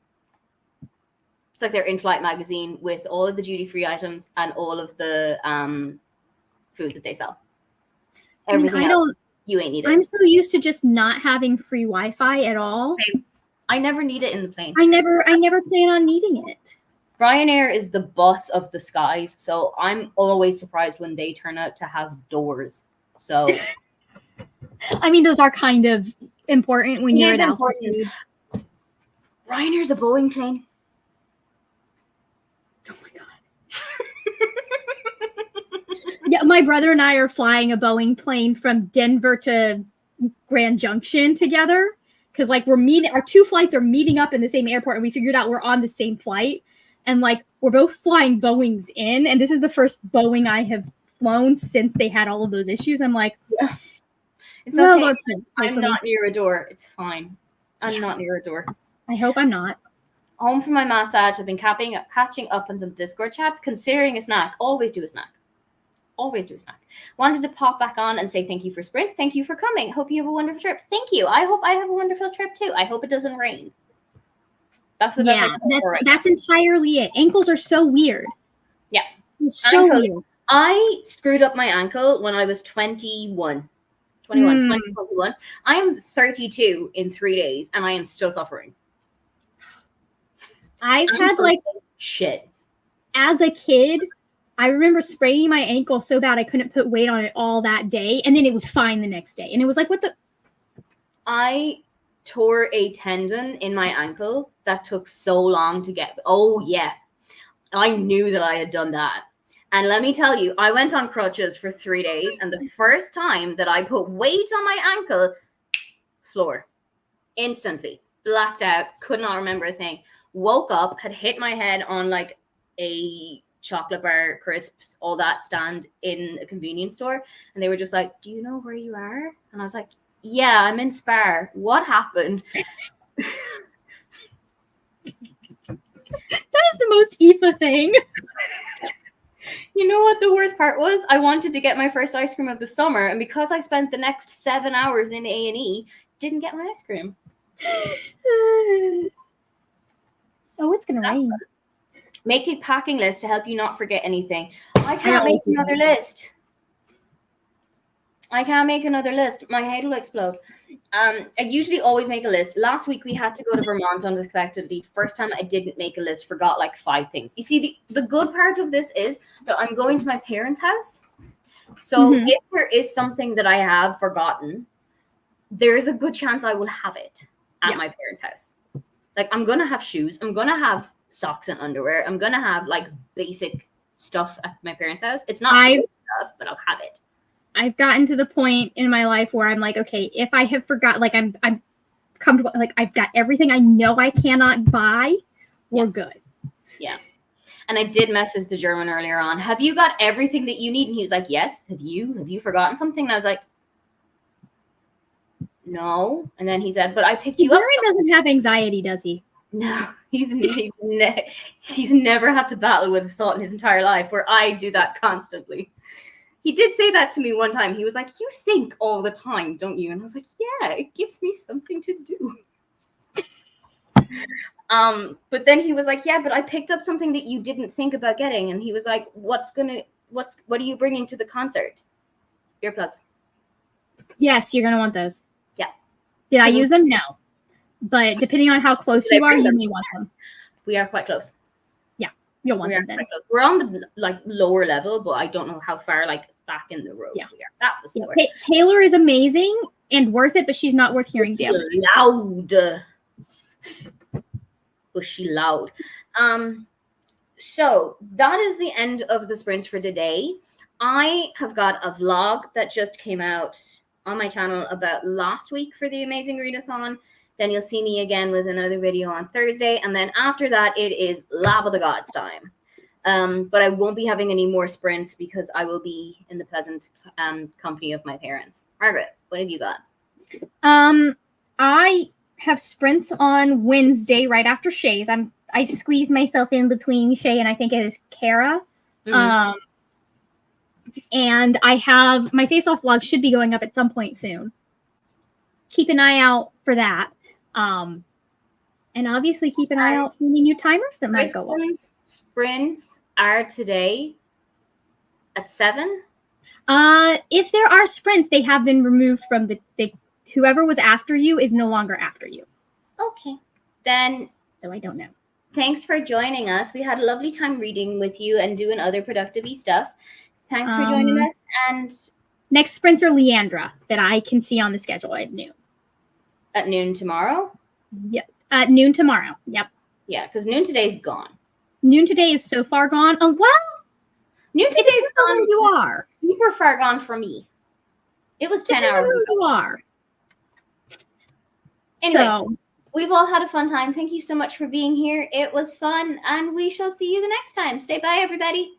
It's like their in-flight magazine with all of the duty-free items and all of the food that they sell. Everything else, you ain't need it. I'm so used to just not having free Wi-Fi at all. Same. I never need it in the plane. I never plan on needing it. Ryanair is the boss of the skies, so I'm always surprised when they turn out to have doors. So, I mean, those are kind of important when you're at altitude. Ryanair's a Boeing plane. Oh my god. Yeah, my brother and I are flying a Boeing plane from Denver to Grand Junction together because like we're meeting. Our 2 flights are meeting up in the same airport, and we figured out we're on the same flight. And like we're both flying Boeings in, and this is the first Boeing I have flown since they had all of those issues. I'm like, yeah, it's well, okay. I'm not near a door. It's fine. I'm not near a door. I hope I'm not. Home from my massage. I've been catching up on some Discord chats. Considering a snack. Always do a snack. Always do a snack. Wanted to pop back on and say thank you for sprints. Thank you for coming. Hope you have a wonderful trip. Thank you. I hope I have a wonderful trip too. I hope it doesn't rain. That's the best. Yeah, that's entirely it. Ankles are so weird. Yeah. So weird. I screwed up my ankle when I was 21. 21. I am 32 in 3 days, and I am still suffering. I've had like shit. As a kid, I remember spraining my ankle so bad I couldn't put weight on it all that day, and then it was fine the next day. And it was like, what the? I tore a tendon in my ankle that took so long to get. Oh, yeah. I knew that I had done that. And let me tell you, I went on crutches for 3 days, and the first time that I put weight on my ankle, floor. Instantly. Blacked out. Could not remember a thing. Woke up, had hit my head on like a chocolate bar, crisps, all that stand in a convenience store. And they were just like, do you know where you are? And I was like, yeah, I'm in Spar. What happened? That is the most Aoife thing. You know what the worst part was? I wanted to get my first ice cream of the summer, and because I spent the next 7 hours in A&E, didn't get my ice cream. Oh, it's gonna rain. Make a packing list to help you not forget anything. I can't make another list. I can't make another list. My head will explode. I usually always make a list. Last week we had to go to Vermont unexpectedly. First time I didn't make a list, forgot like 5 things. You see, the good part of this is that I'm going to my parents' house. So if there is something that I have forgotten, there's a good chance I will have it at my parents' house. Like, I'm going to have shoes. I'm going to have socks and underwear. I'm going to have like basic stuff at my parents' house. It's not stuff, but I'll have it. I've gotten to the point in my life where I'm like, okay, if I have forgot, like I'm comfortable, like I've got everything I know I cannot buy, we're good. Yeah. And I did message the German earlier on. Have you got everything that you need? And he was like, yes. Have you forgotten something? And I was like, no. And then he said, but I picked you up. German doesn't have anxiety, does he? No, he's never had to battle with a thought in his entire life, where I do that constantly. He did say that to me one time. He was like, you think all the time, don't you? And I was like, yeah, it gives me something to do. But then he was like, yeah, but I picked up something that you didn't think about getting. And he was like, what are you bringing to the concert? Earplugs. Yes, you're going to want those. Yeah. Did I use them? No. But depending on how close you are, you may want them. We are quite close. Yeah, you'll want them then. We're on the like lower level, but I don't know how far like back in the road we are. That was sort of... Taylor is amazing and worth it, but she's not worth hearing damage. Loud. Was she loud? So that is the end of the sprints for today. I have got a vlog that just came out on my channel about last week for the Amazing Readathon. Then you'll see me again with another video on Thursday. And then after that, it is Lab of the Gods time. But I won't be having any more sprints because I will be in the pleasant company of my parents. Margaret, what have you got? I have sprints on Wednesday right after Shay's. I squeeze myself in between Shay and I think it is Kara. Mm-hmm. And I have my face-off vlog should be going up at some point soon. Keep an eye out for that. And obviously keep an eye out for any new timers that might go up. Sprints are today at 7. If there are sprints, they have been removed from the whoever was after you is no longer after you. Okay. Then so I don't know. Thanks for joining us. We had a lovely time reading with you and doing other productive-y stuff. Thanks for joining us. And next sprints are Leandra that I can see on the schedule at noon. At noon tomorrow? Yep. At noon tomorrow. Yep. Yeah, because noon today is gone. Noon today is so far gone. Oh, well. Noon today is gone. Where you are. Super far gone for me. It was 10 hours ago. You are. Anyway, we've all had a fun time. Thank you so much for being here. It was fun, and we shall see you the next time. Say bye, everybody.